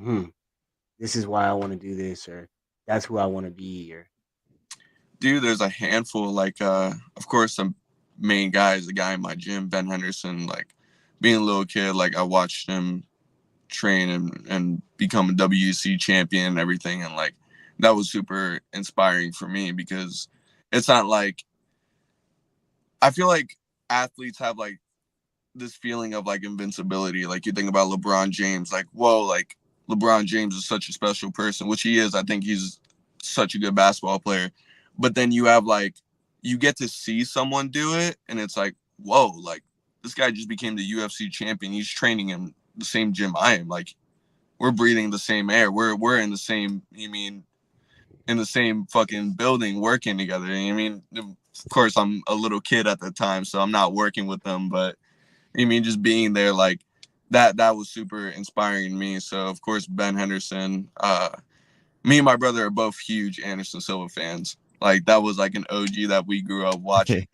this is why I want to do this, or that's who I want to be, or dude, there's a handful. Like, of course, the main guy is the guy in my gym, Ben Henderson. Like, being a little kid, like I watched him train and become a WC champion and everything, and like that was super inspiring for me because it's not like I feel like athletes have like this feeling of like invincibility. Like you think about LeBron James, like whoa, like LeBron James is such a special person, which he is. I think he's such a good basketball player. But then you have like you get to see someone do it, and it's like whoa, like this guy just became the UFC champion. He's training in the same gym I am. Like we're breathing the same air. We're in the same. You mean in the same fucking building working together. I mean, of course, I'm a little kid at the time, so I'm not working with them, but I mean, just being there, like that was super inspiring to me. So of course, Ben Henderson, me and my brother are both huge Anderson Silva fans. Like that was like an OG that we grew up watching.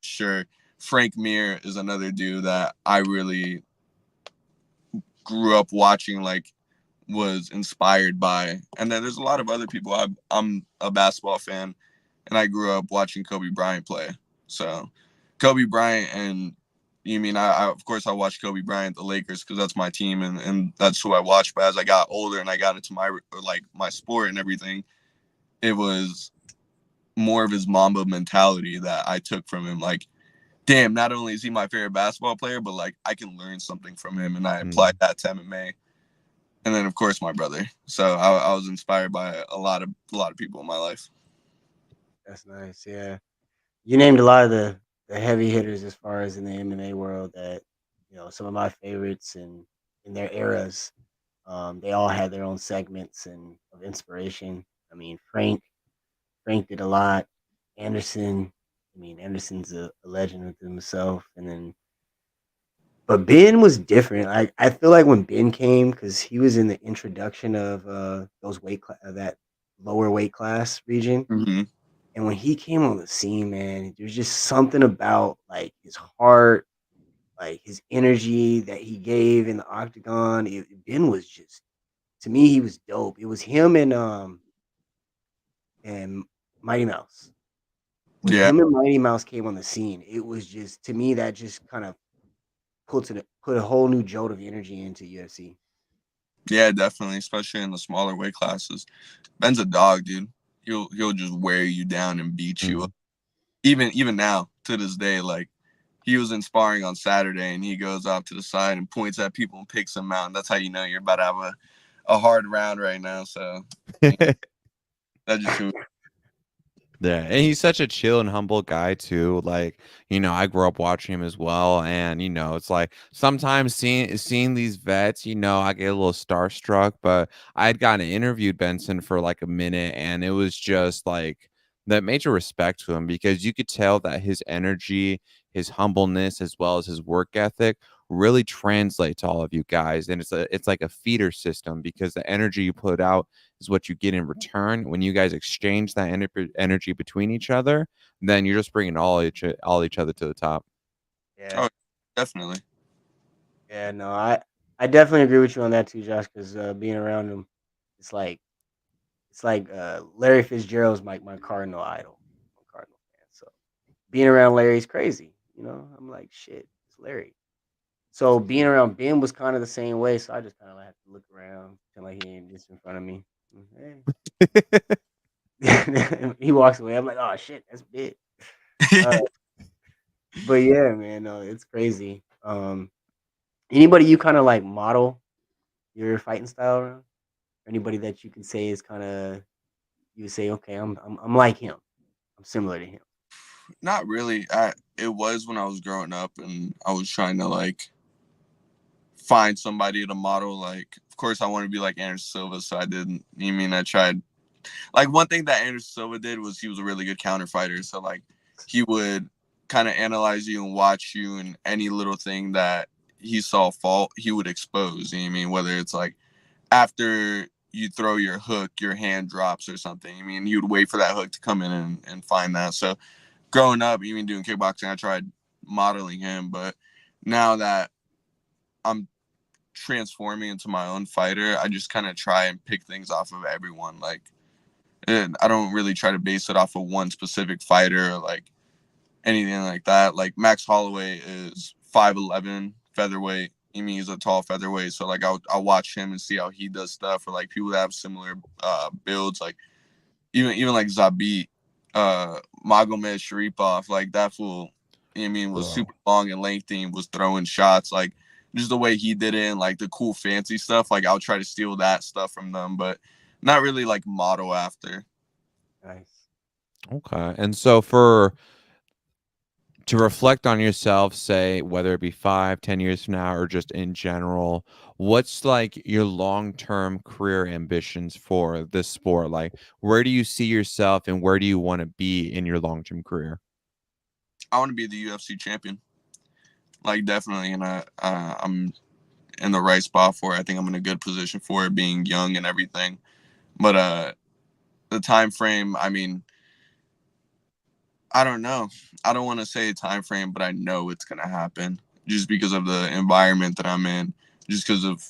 Sure, Frank Mir is another dude that I really grew up watching. Like was inspired by, and then there's a lot of other people. I'm a basketball fan, and I grew up watching Kobe Bryant play. So Kobe Bryant and you mean I of course I watched Kobe Bryant the Lakers because that's my team and that's who I watched. But as I got older and I got into my like my sport and everything, it was more of his Mamba mentality that I took from him. Like, damn, not only is he my favorite basketball player, but like I can learn something from him, and I applied that to MMA. And then of course my brother. So I was inspired by a lot of people in my life. that's nice. Yeah, you named a lot of the heavy hitters as far as in the MMA world that some of my favorites and in their eras. They all had their own segments and of inspiration. I mean, Frank did a lot. Anderson, I mean, Anderson's a legend within himself. And then, but Ben was different. I feel like when Ben came, because he was in the introduction of those that lower weight class region, Mm-hmm. and when he came on the scene, man, there's just something about like his heart, like his energy that he gave in the octagon. Ben was just to me he was dope. It was him and Mighty Mouse. When Yeah, him and Mighty Mouse came on the scene, it was just to me that just kind of put a whole new jolt of energy into UFC. yeah, definitely, especially in the smaller weight classes. Ben's a dog, dude. He'll just wear you down and beat you up. Mhm. Even now to this day, like he was in sparring on Saturday and he goes off to the side and points at people and picks them out. And that's how you know you're about to have a hard round right now. So yeah, that just shows. Yeah, and he's such a chill and humble guy too. Like, I grew up watching him as well, and it's like sometimes seeing these vets, I get a little starstruck. But I had gotten interviewed Benson for like a minute, and it was just like that major respect to him because you could tell that his energy, his humbleness, as well as his work ethic really translate to all of you guys, and it's like a feeder system because the energy you put out is what you get in return. When you guys exchange that energy between each other, then you're just bringing all each other to the top. Yeah, Oh, definitely. yeah, no, I definitely agree with you on that too, Josh. Because being around him, it's like Larry Fitzgerald's my cardinal idol, I'm a Cardinal fan. So being around Larry's crazy. I'm like shit, it's Larry. So being around Ben was kind of the same way. So I just kind of have to look around, pretend like he ain't just in front of me. Hey. He walks away. I'm like, oh shit, that's big. Uh, but yeah, man, no, it's crazy. Anybody you kind of like model your fighting style around? Anybody that you can say is kind of you would say, okay, I'm like him. I'm similar to him. Not really. It was when I was growing up and I was trying to like find somebody to model. Like, of course, I want to be like Anderson Silva, so I didn't. You mean I tried. Like one thing that Anderson Silva did was he was a really good counter fighter. So like he would kind of analyze you and watch you, and any little thing that he saw fault, he would expose. You know what I mean? Whether it's like after you throw your hook, your hand drops or something. I mean, he would wait for that hook to come in and find that. So growing up, even doing kickboxing, I tried modeling him, but now that I'm transforming into my own fighter, I just kind of try and pick things off of everyone. Like, and I don't really try to base it off of one specific fighter or like anything like that. Like Max Holloway is 5'11" featherweight. I mean, he's a tall featherweight, so like I'll watch him and see how he does stuff, or like people that have similar builds, like even like Zabit, Magomed Sharipov, like that fool. I mean, was super long and lengthy and was throwing shots, like just the way he did it and like the cool fancy stuff. Like I'll try to steal that stuff from them, but not really like model after. Nice. Okay, and so to reflect on yourself, say whether it be 5, 10 years from now, or just in general, what's like your long-term career ambitions for this sport? Like, where do you see yourself and where do you want to be in your long-term career? I want to be the UFC champion, like definitely, and I'm in the right spot for it. I think I'm in a good position for it, being young and everything. But the time frame, I mean, I don't know. I don't want to say a time frame, but I know it's gonna happen just because of the environment that I'm in, just because of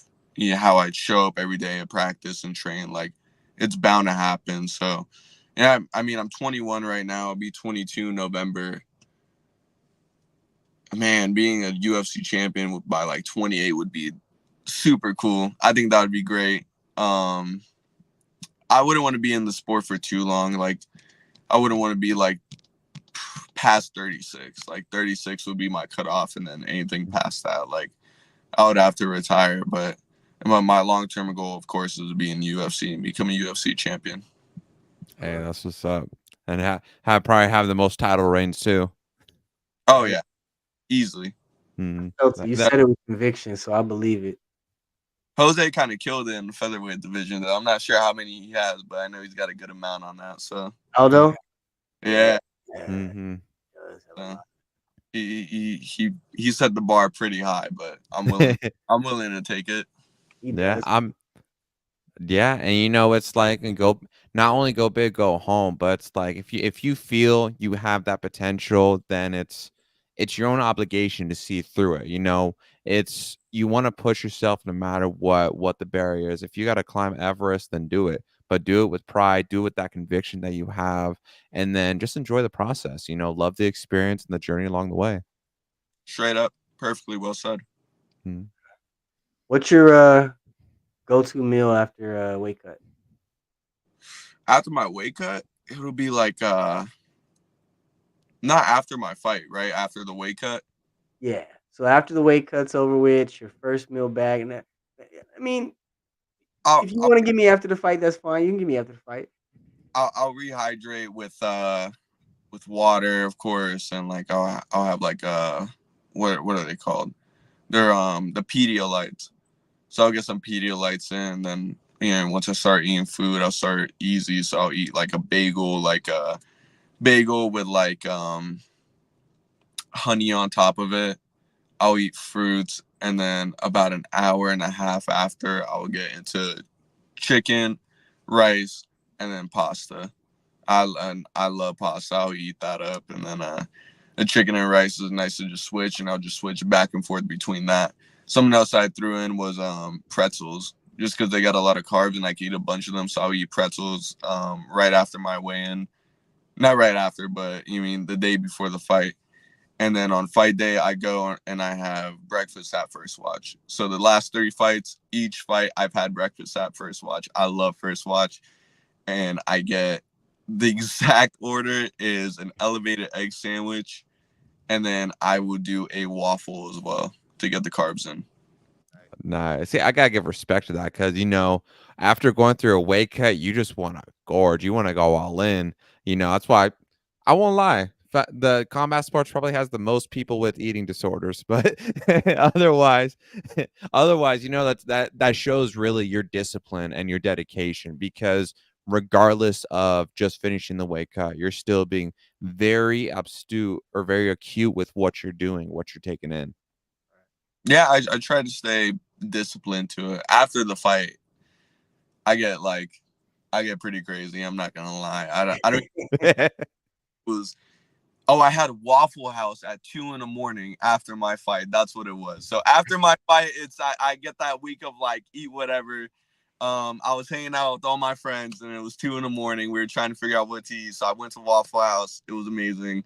how I show up every day at practice and train. Like it's bound to happen. So yeah, I mean, I'm 21 right now. I'll be 22 November. Man, being a UFC champion by like 28 would be super cool. I think that would be great. Um, I wouldn't want to be in the sport for too long. Like I wouldn't want to be like past 36. Like 36 would be my cutoff, and then anything past that, like I would have to retire. But my long term goal, of course, is to be in the UFC and become a UFC champion. Hey, that's what's up. And probably have the most title reigns too. Oh yeah, easily. You That said it with conviction, so I believe it. Jose kind of killed it in the featherweight division, though. I'm not sure how many he has, but I know he's got a good amount on that. So Aldo? yeah, Yeah, mm-hmm. he does have a so lot. he set the bar pretty high, but I'm willing to take it. He Yeah, does. yeah, and it's like and go not only go big, go home, but it's like if you feel you have that potential, then it's your own obligation to see through it. You know, it's you want to push yourself no matter what the barrier is. If you got to climb Everest, then do it, but do it with pride, do it with that conviction that you have, and then just enjoy the process. You know, love the experience and the journey along the way. Straight up, perfectly well said. Hmm. What's your go-to meal after weight cut? After my weight cut, it'll be like not after my fight, right? After the weight cut. Yeah. So after the weight cut's over with, it's your first meal back. And I mean, I'll, if you I'll want to give me after the fight, that's fine. You can give me after the fight. I'll rehydrate with water, of course, and like I'll have like what are they called? They're the Pedialytes. So I'll get some Pedialytes in, then once I start eating food, I'll start easy. So I'll eat like a bagel with like honey on top of it. I'll eat fruits, and then about an hour and a half after, I'll get into chicken, rice, and then pasta. I love pasta. I'll eat that up, and then the chicken and rice is nice to just switch, and I'll just switch back and forth between that. Something else I threw in was pretzels, just because they got a lot of carbs, and I can eat a bunch of them. So I'll eat pretzels right after my weigh-in, not right after, but you mean the day before the fight. And then on fight day, I go and I have breakfast at First Watch. So the last 3 fights, each fight, I've had breakfast at First Watch. I love First Watch, and I get the exact order is an elevated egg sandwich, and then I would do a waffle as well to get the carbs in. Nice. See, I gotta give respect to that because after going through a weight cut, you just want to gorge. You want to go all in. That's why I won't lie. The combat sports probably has the most people with eating disorders, but otherwise, that shows really your discipline and your dedication because regardless of just finishing the weight cut, you're still being very astute or very acute with what you're doing, what you're taking in. Yeah, I try to stay disciplined to it. After the fight, I get pretty crazy. I'm not gonna lie. I don't it was I had Waffle House at 2 in the morning after my fight. That's what it was. So after my fight, I get that week of like eat whatever. I was hanging out with all my friends, and it was 2 in the morning. We were trying to figure out what to eat. So I went to Waffle House. It was amazing.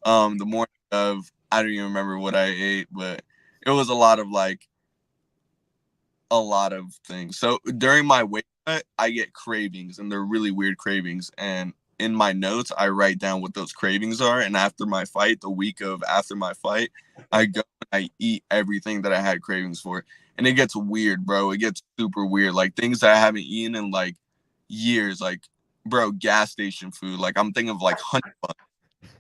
The morning of, I don't even remember what I ate, but it was a lot of things. So during my weight cut, I get cravings, and they're really weird cravings. And in my notes, I write down what those cravings are. And after my fight, the week of after my fight, I go and I eat everything that I had cravings for. And it gets weird, bro. It gets super weird. Like things that I haven't eaten in like years. Like, bro, gas station food. Like I'm thinking of like honey buns.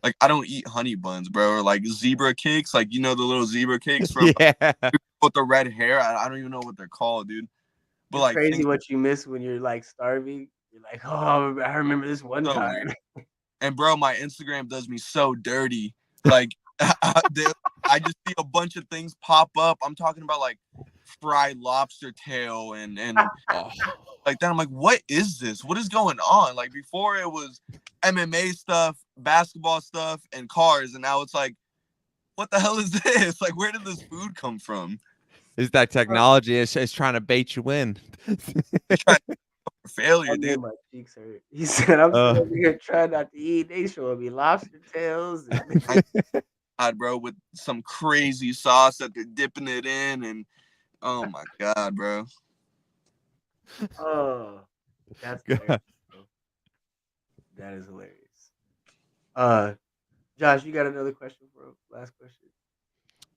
Like I don't eat honey buns, bro. Or like zebra cakes. Like the little zebra cakes from Yeah. with the red hair. I don't even know what they're called, dude. But It's like crazy things what you miss when you're like starving. You're like, oh, I remember this one so time. weird. And bro, my Instagram does me so dirty. Like I just see a bunch of things pop up. I'm talking about like fried lobster tail and Oh. like that. I'm like, what is this? What is going on? Like before it was MMA stuff, basketball stuff, and cars, and now it's like, what the hell is this? Like, where did this food come from? Is that technology is trying to bait you in? They're trying for failure, I made dude. my cheeks hurt. He said, I'm Uh, sitting over here trying not to eat. They showing me lobster tails. And I God, bro, with some crazy sauce that they're dipping it in, and oh my god, bro. oh, that's hilarious. God. Bro. That is hilarious. Uh, Josh, you got another question, bro? Last question.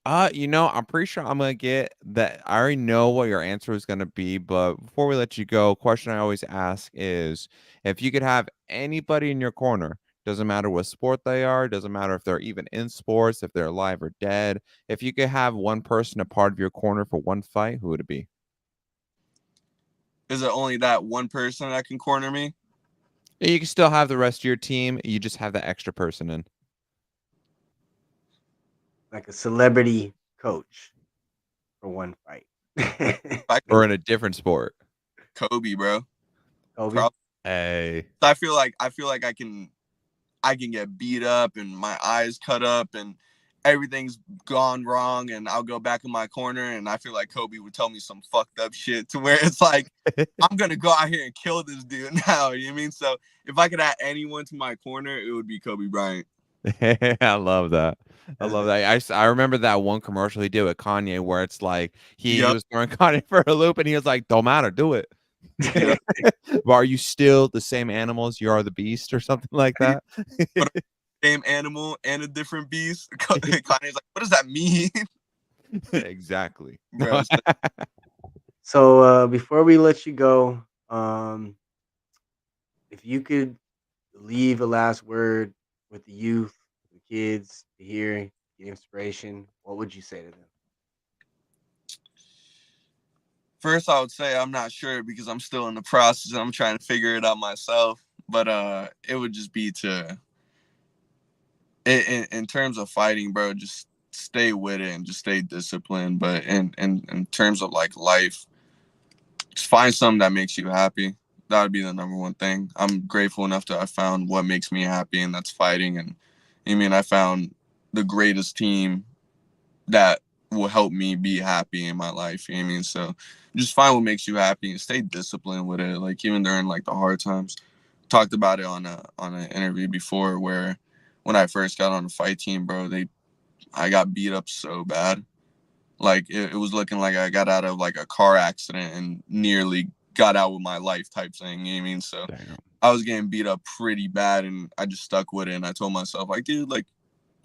I'm pretty sure I'm gonna get that. I already know what your answer is gonna be, but before we let you go, question I always ask is if you could have anybody in your corner, doesn't matter what sport they are, doesn't matter if they're even in sports, if they're alive or dead, if you could have one person a part of your corner for one fight, who would it be? Is it only that one person that can corner me? You can still have the rest of your team, you just have that extra person in. Like a celebrity coach for one fight. I Or in a different sport. Kobe, bro. Kobe. Hey. I feel like I can get beat up and my eyes cut up, and everything's gone wrong, and I'll go back in my corner, and I feel like Kobe would tell me some fucked up shit to where it's like, I'm gonna go out here and kill this dude now. You know what I mean? So if I could add anyone to my corner, it would be Kobe Bryant. I love that. I That's love it. that. I remember that one commercial he did with Kanye where it's like he Yep. was throwing Kanye for a loop and he was like, "Don't matter, do it." Yep. But are you still the same animals? You are the beast or something like that. But same animal and a different beast. Kanye's like, what does that mean, Exactly. bro? So So before we let you go, if you could leave a last word with the youth, the kids to hear, get inspiration, what would you say to them? first, I would say I'm not sure because I'm still in the process. I'm trying to figure it out myself. But it would just be to, in terms of fighting, bro, just stay with it and just stay disciplined. But in terms of like life, just find something that makes you happy. That would be the number one thing. I'm grateful enough to I found what makes me happy, and that's fighting. And I mean, I found the greatest team that will help me be happy in my life. You know what I mean? So just find what makes you happy and stay disciplined with it. Like even during like the hard times. Talked about it on an interview before where when I first got on the fight team, bro, I got beat up so bad. Like it was looking like I got out of like a car accident and nearly got out with my life type thing. You know what I mean? So Damn. I was getting beat up pretty bad and I just stuck with it and I told myself, like, dude, like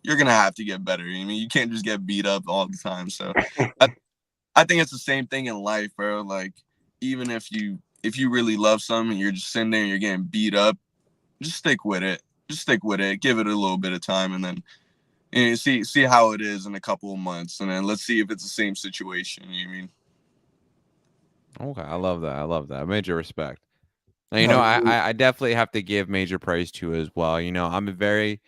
you're gonna have to get better. You know what I mean? You can't just get beat up all the time. So I, I think it's the same thing in life, bro. Like even if you really love something and you're just sitting there and you're getting beat up, just stick with it. Just stick with it. Give it a little bit of time, and then see how it is in a couple of months, and then let's see if it's the same situation. You know what I mean? Okay, I love that. I love that. Major respect. And, Hell yeah. I definitely have to give major praise to as well. I'm very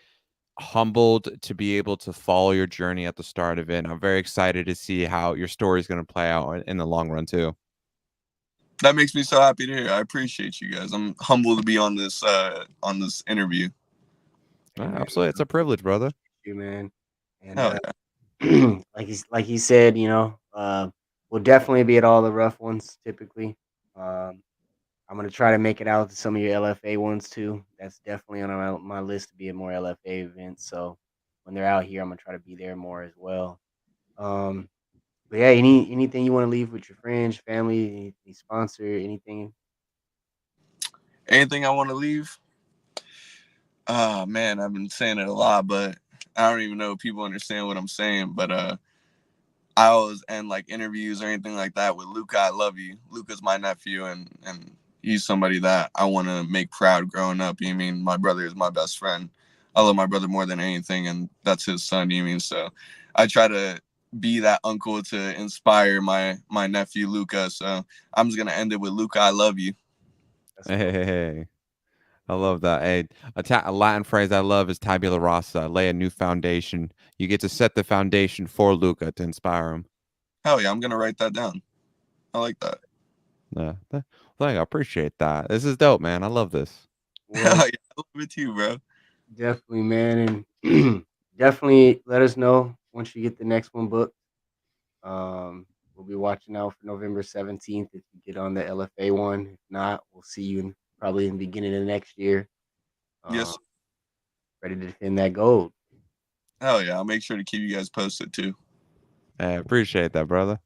humbled to be able to follow your journey at the start of it. And I'm very excited to see how your story is going to play out in the long run too. That makes me so happy to hear. I appreciate you guys. I'm humbled to be on this interview. Hey, man, Absolutely, it's a privilege, brother. you man, and Hell yeah. like he said, we'll definitely be at all the rough ones. Typically, I'm gonna try to make it out to some of your LFA ones too. That's definitely on my list to be at more LFA events. So when they're out here, I'm gonna try to be there more as well. Um, but yeah, anything you want to leave with your friends, family, any sponsor, anything? Anything I want to leave? Oh man, I've been saying it a lot, but I don't even know if people understand what I'm saying. But I always end like interviews or anything like that with Luca. I love you. Luca's my nephew, and he's somebody that I want to make proud growing up. You know what I mean? My brother is my best friend. I love my brother more than anything, and that's his son. You know what I mean? So I try to be that uncle to inspire my nephew Luca. So I'm just gonna end it with Luca. I love you. That's dope. Hey, I love that. Hey, a Latin phrase I love is tabula rasa. Lay a new foundation. You get to set the foundation for Luca to inspire him. Hell yeah, I'm gonna write that down. I like that. Yeah, I appreciate that. This is dope, man. I love this. Hell Well, yeah, I love it too, bro. definitely, man, and definitely let us know once you get the next one booked. We'll be watching out for November 17th if you get on the LFA one. If not, we'll see you probably in the beginning of next year. Um, Yes. ready to defend that gold. Hell yeah, I'll make sure to keep you guys posted too. I appreciate that, brother.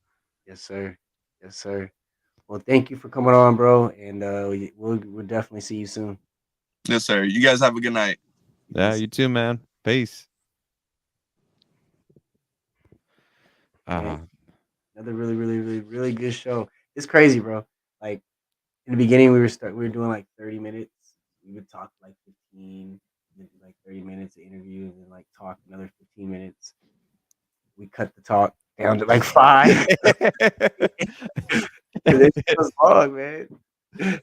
Yes, sir. Yes, sir. Well, thank you for coming on, bro, and we'll definitely see you soon. Yes, sir. You guys have a good night. Yeah, you too, man. Peace. Man, Uh, another really, really, really, really good show. It's crazy, bro. Like in the beginning, we were doing like 30 minutes. We would talk like 15, then do like 30 minutes of interview, and then like talk another 15 minutes. We cut the talk down to like 5. It was long, man.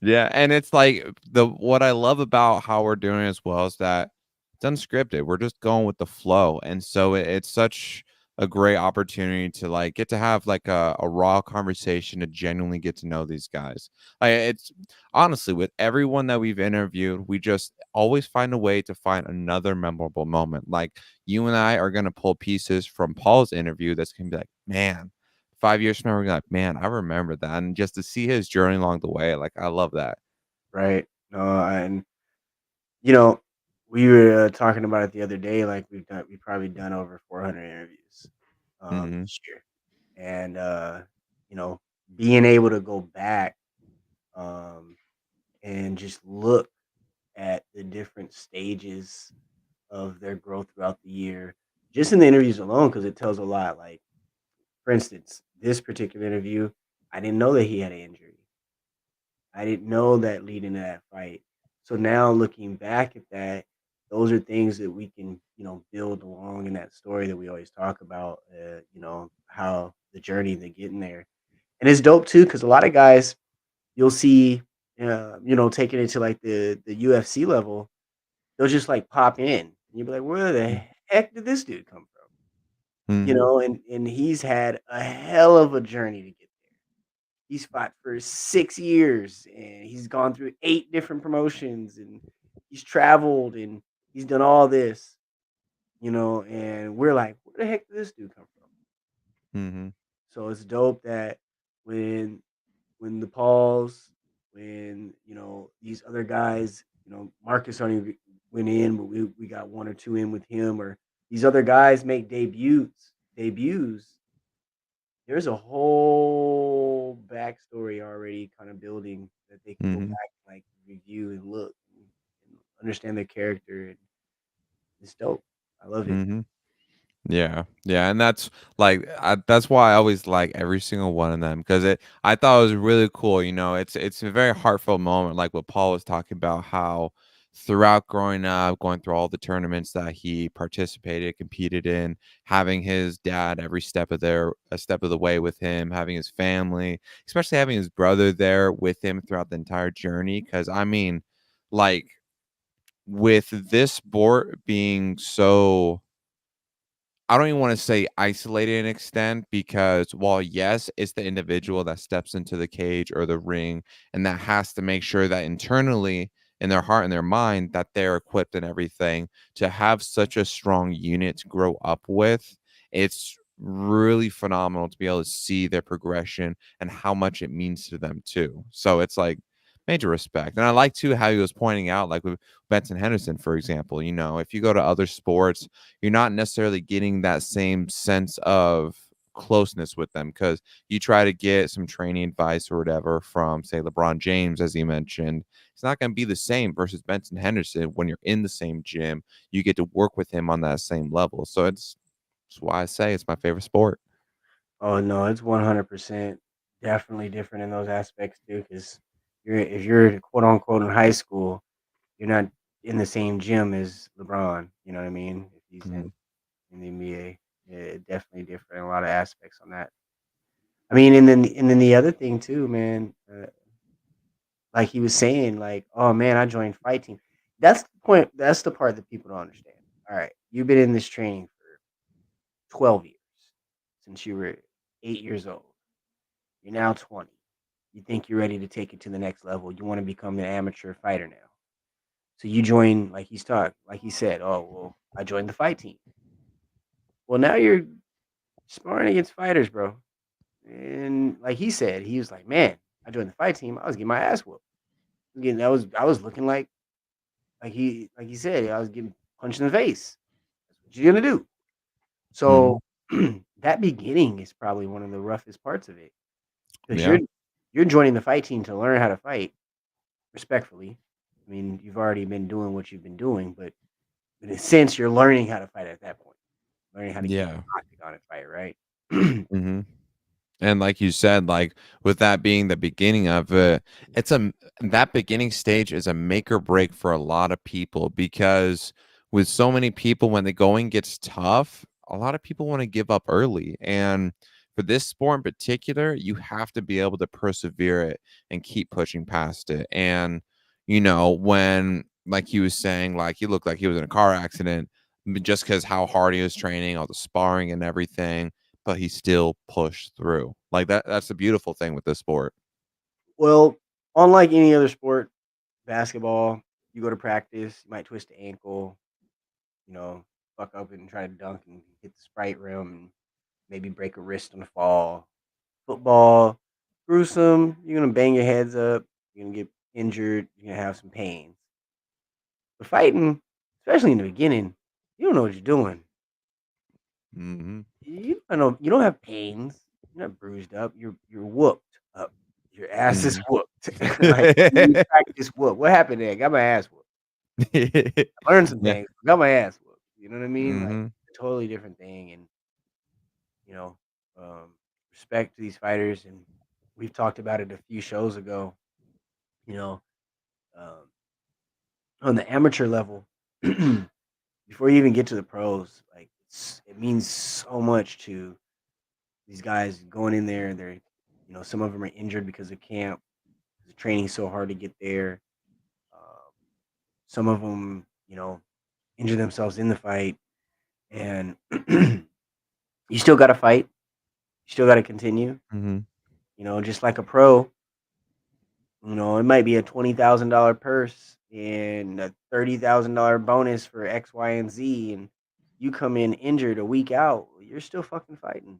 yeah, and it's like what I love about how we're doing it as well is that it's unscripted. We're just going with the flow, and so it's such a great opportunity to like get to have like a raw conversation to genuinely get to know these guys. It's honestly with everyone that we've interviewed, we just always find a way to find another memorable moment. Like you and I are gonna pull pieces from Paul's interview that's gonna be like, man, 5 years from now, we're gonna be like, man, I remember that. And just to see his journey along the way, like I love that. Right. No, and you know, we were talking about it the other day. Like we've probably done over 400 interviews Hmm. this year, and you know, being able to go back um, and just look at the different stages of their growth throughout the year, just in the interviews alone, because it tells a lot. Like for instance, this particular interview, I didn't know that he had an injury. I didn't know that leading to that fight. So now looking back at that, those are things that we can, build along in that story that we always talk about, how the journey to getting there. And it's dope too, because a lot of guys you'll see, taking it to like the UFC level, they'll just like pop in. And you'll be like, where the heck did this dude come from? Hmm. And he's had a hell of a journey to get there. He's fought for 6 years, and he's gone through 8 different promotions, and he's traveled, and he's done all this, and we're like, "Where the heck did this dude come from?" Hmm. So it's dope that when when the Pauls, when, these other guys, Marcus only went in, but we got 1 or 2 in with him, or these other guys make debuts, there's a whole backstory already kind of building that they can go Hmm. back and like review and look and understand their character. And it's dope. I love it. Hmm. Yeah, yeah, and that's like that's why I always like every single one of them because I thought it was really cool. It's a very heartfelt moment, like what Paul was talking about, how throughout growing up, going through all the tournaments that he participated, competed in, having his dad every step of a step of the way with him, having his family, especially having his brother there with him throughout the entire journey. Because I mean, like with this sport being so I don't even want to say isolated an extent because while yes, it's the individual that steps into the cage or the ring and that has to make sure that internally in their heart and their mind that they're equipped and everything to have such a strong unit to grow up with, it's really phenomenal to be able to see their progression and how much it means to them too. So it's like major respect. And I like too how he was pointing out, like with Benson Henderson, for example, if you go to other sports you're not necessarily getting that same sense of closeness with them because you try to get some training advice or whatever from, say, LeBron James, as he mentioned. It's not going to be the same versus Benson Henderson when you're in the same gym. You get to work with him on that same level. So it's why I say it's my favorite sport. Oh no, it's 100% definitely different in those aspects too. Because if you're quote unquote in high school, you're not in the same gym as LeBron. You know what I mean? If he's Mhm. in the NBA, yeah, definitely different in a lot of aspects on that. I mean, and then the other thing too, man. Like he was saying, like, "Oh man, I joined fight team." That's the point. That's the part that people don't understand. All right, you've been in this training for 12 years since you were 8 years old. You're now 20. You think you're ready to take it to the next level. You want to become an amateur fighter now. So you join, like he said, "Oh well, I joined the fight team." Well, now you're sparring against fighters, bro. And like he said, he was like, "Man, I joined the fight team. I was getting my ass whooped. I was looking like he said, I was getting punched in the face. That's what you're gonna do. So Mhm. that beginning is probably one of the roughest parts of it because Yeah. you're joining the fight team to learn how to fight respectfully. I mean, you've already been doing what you've been doing, but in a sense, you're learning how to fight at that point, learning how to get in Yeah. the octagon and fight, right? Hmm. And like you said, like with that being the beginning of it, that beginning stage is a make or break for a lot of people because with so many people, when the going gets tough, a lot of people want to give up early. And for this sport in particular, you have to be able to persevere it and keep pushing past it. And when like he was saying, like he looked like he was in a car accident, just because how hard he was training, all the sparring and everything, but he still pushed through. Like that's the beautiful thing with this sport. Well, unlike any other sport, basketball, you go to practice, you might twist the ankle, you know, fuck up and try to dunk and hit the Sprite rim and maybe break a wrist on the fall. Football, gruesome. You're gonna bang your heads up. You're gonna get injured. You're gonna have some pains. But fighting, especially in the beginning, you don't know what you're doing. Hmm. You don't know. You don't have pains. You're not bruised up. You're whooped up. Your ass is whooped. Like you practice whoop. What happened there? Got my ass whooped. I learned some Yeah. things. Got my ass whooped. You know what I mean? Like Hmm. a totally different thing. And you know, um, respect to these fighters. And we've talked about it a few shows ago. You know, um, on the amateur level, before you even get to the pros, like it means so much to these guys going in there. They're, some of them are injured because of camp. The training's so hard to get there. Um, some of them, injure themselves in the fight, and you still got to fight. You still got to continue. Hmm. Just like a pro. It might be a $20,000 purse and a $30,000 bonus for X, Y, and Z, and you come in injured a week out, you're still fucking fighting.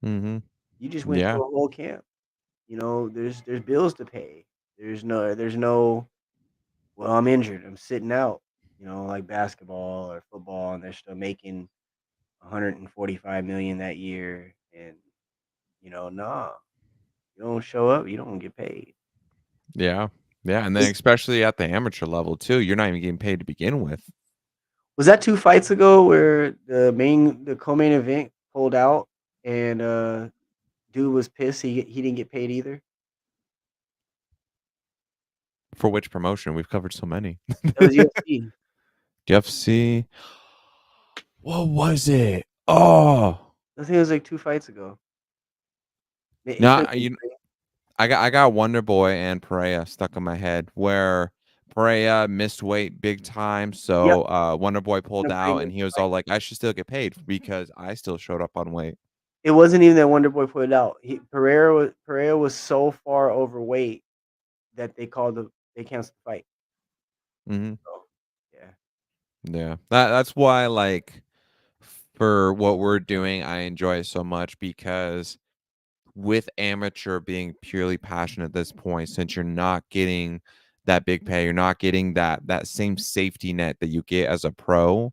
Hmm. You just went Yeah. through a whole camp. There's bills to pay. There's no well, I'm injured. I'm sitting out. Like basketball or football, and they're still making 145 million that year, and nah, you don't show up, you don't get paid. Yeah. Yeah. And then especially at the amateur level too, you're not even getting paid to begin with. Was that 2 fights ago where the co-main event pulled out and, dude was pissed he didn't get paid either? For which promotion? We've covered so many. That was UFC. UFC. What was it? Oh. I think it was like 2 fights ago. It No, could've been 3. I got Wonder Boy and Perea stuck in my head where Perea missed weight big time, Yep, so Wonder Boy in pulled a out previous and he was fight. all like, I should still get paid because I still showed up on weight. It wasn't even that Wonder Boy put it out. Pereira was so far overweight that they canceled the fight. Hmm. So, yeah. Yeah. That's why like for what we're doing, I enjoy it so much because with amateur being purely passionate at this point, since you're not getting that big pay, you're not getting that same safety net that you get as a pro.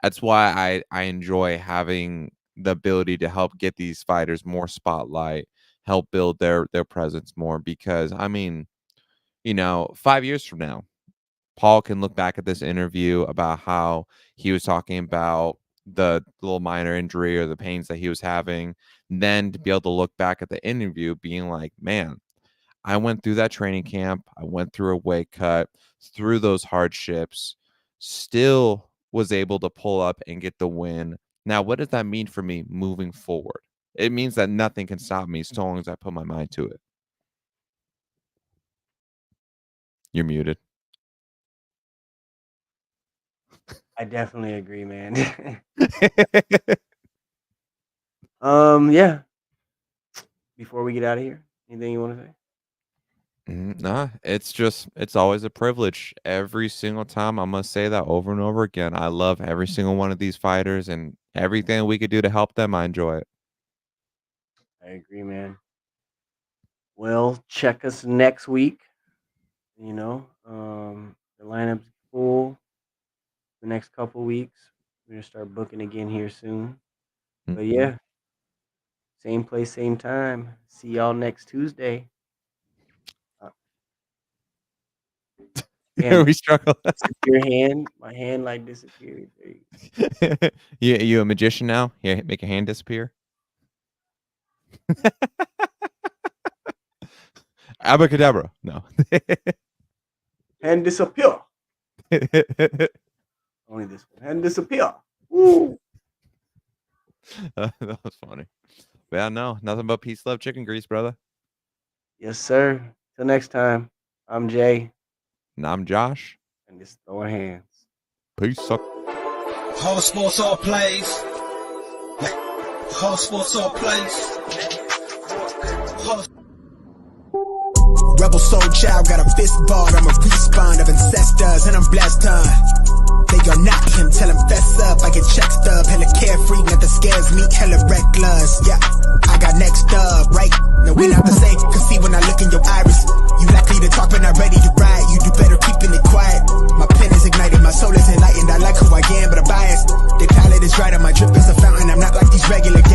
That's why I enjoy having the ability to help get these fighters more spotlight, help build their presence more. Because I mean, 5 years from now, Paul can look back at this interview about how he was talking about the little minor injury or the pains that he was having, then to be able to look back at the interview being like, man, I went through that training camp, I went through a weight cut, through those hardships, still was able to pull up and get the win. Now, what does that mean for me moving forward? It means that nothing can stop me so long as I put my mind to it. You're muted. I definitely agree, man. Yeah. Before we get out of here, anything you wanna say? Nah, it's always a privilege. Every single time, I must say that over and over again. I love every single one of these fighters and everything we could do to help them, I enjoy it. I agree, man. Well, check us next week. The lineup's full the next couple weeks. We're gonna start booking again here soon. But Mhm. yeah, same place, same time. See y'all next Tuesday. Uh, and We struggle. disappear hand. My hand like disappeared. There you You a magician now? Yeah, make a hand disappear. Abracadabra. No. Hand disappear. Only this one. Hand disappear. Woo! That was funny. Yeah, no, nothing but peace, love, chicken grease, brother. Yes, sir. Till next time. I'm Jay, And I'm Josh. and this is throwing hands. Peace. Suck. Whole sports all plays. Whole sports all plays. Whole Rebel soul child, got a fist ball, I'm a respawn of ancestors, and I'm blessed, They gon' knock him, tell him fess up, I get check stub, hella carefree, nothing scares me, hella reckless, yeah, I got next up, right, now we not the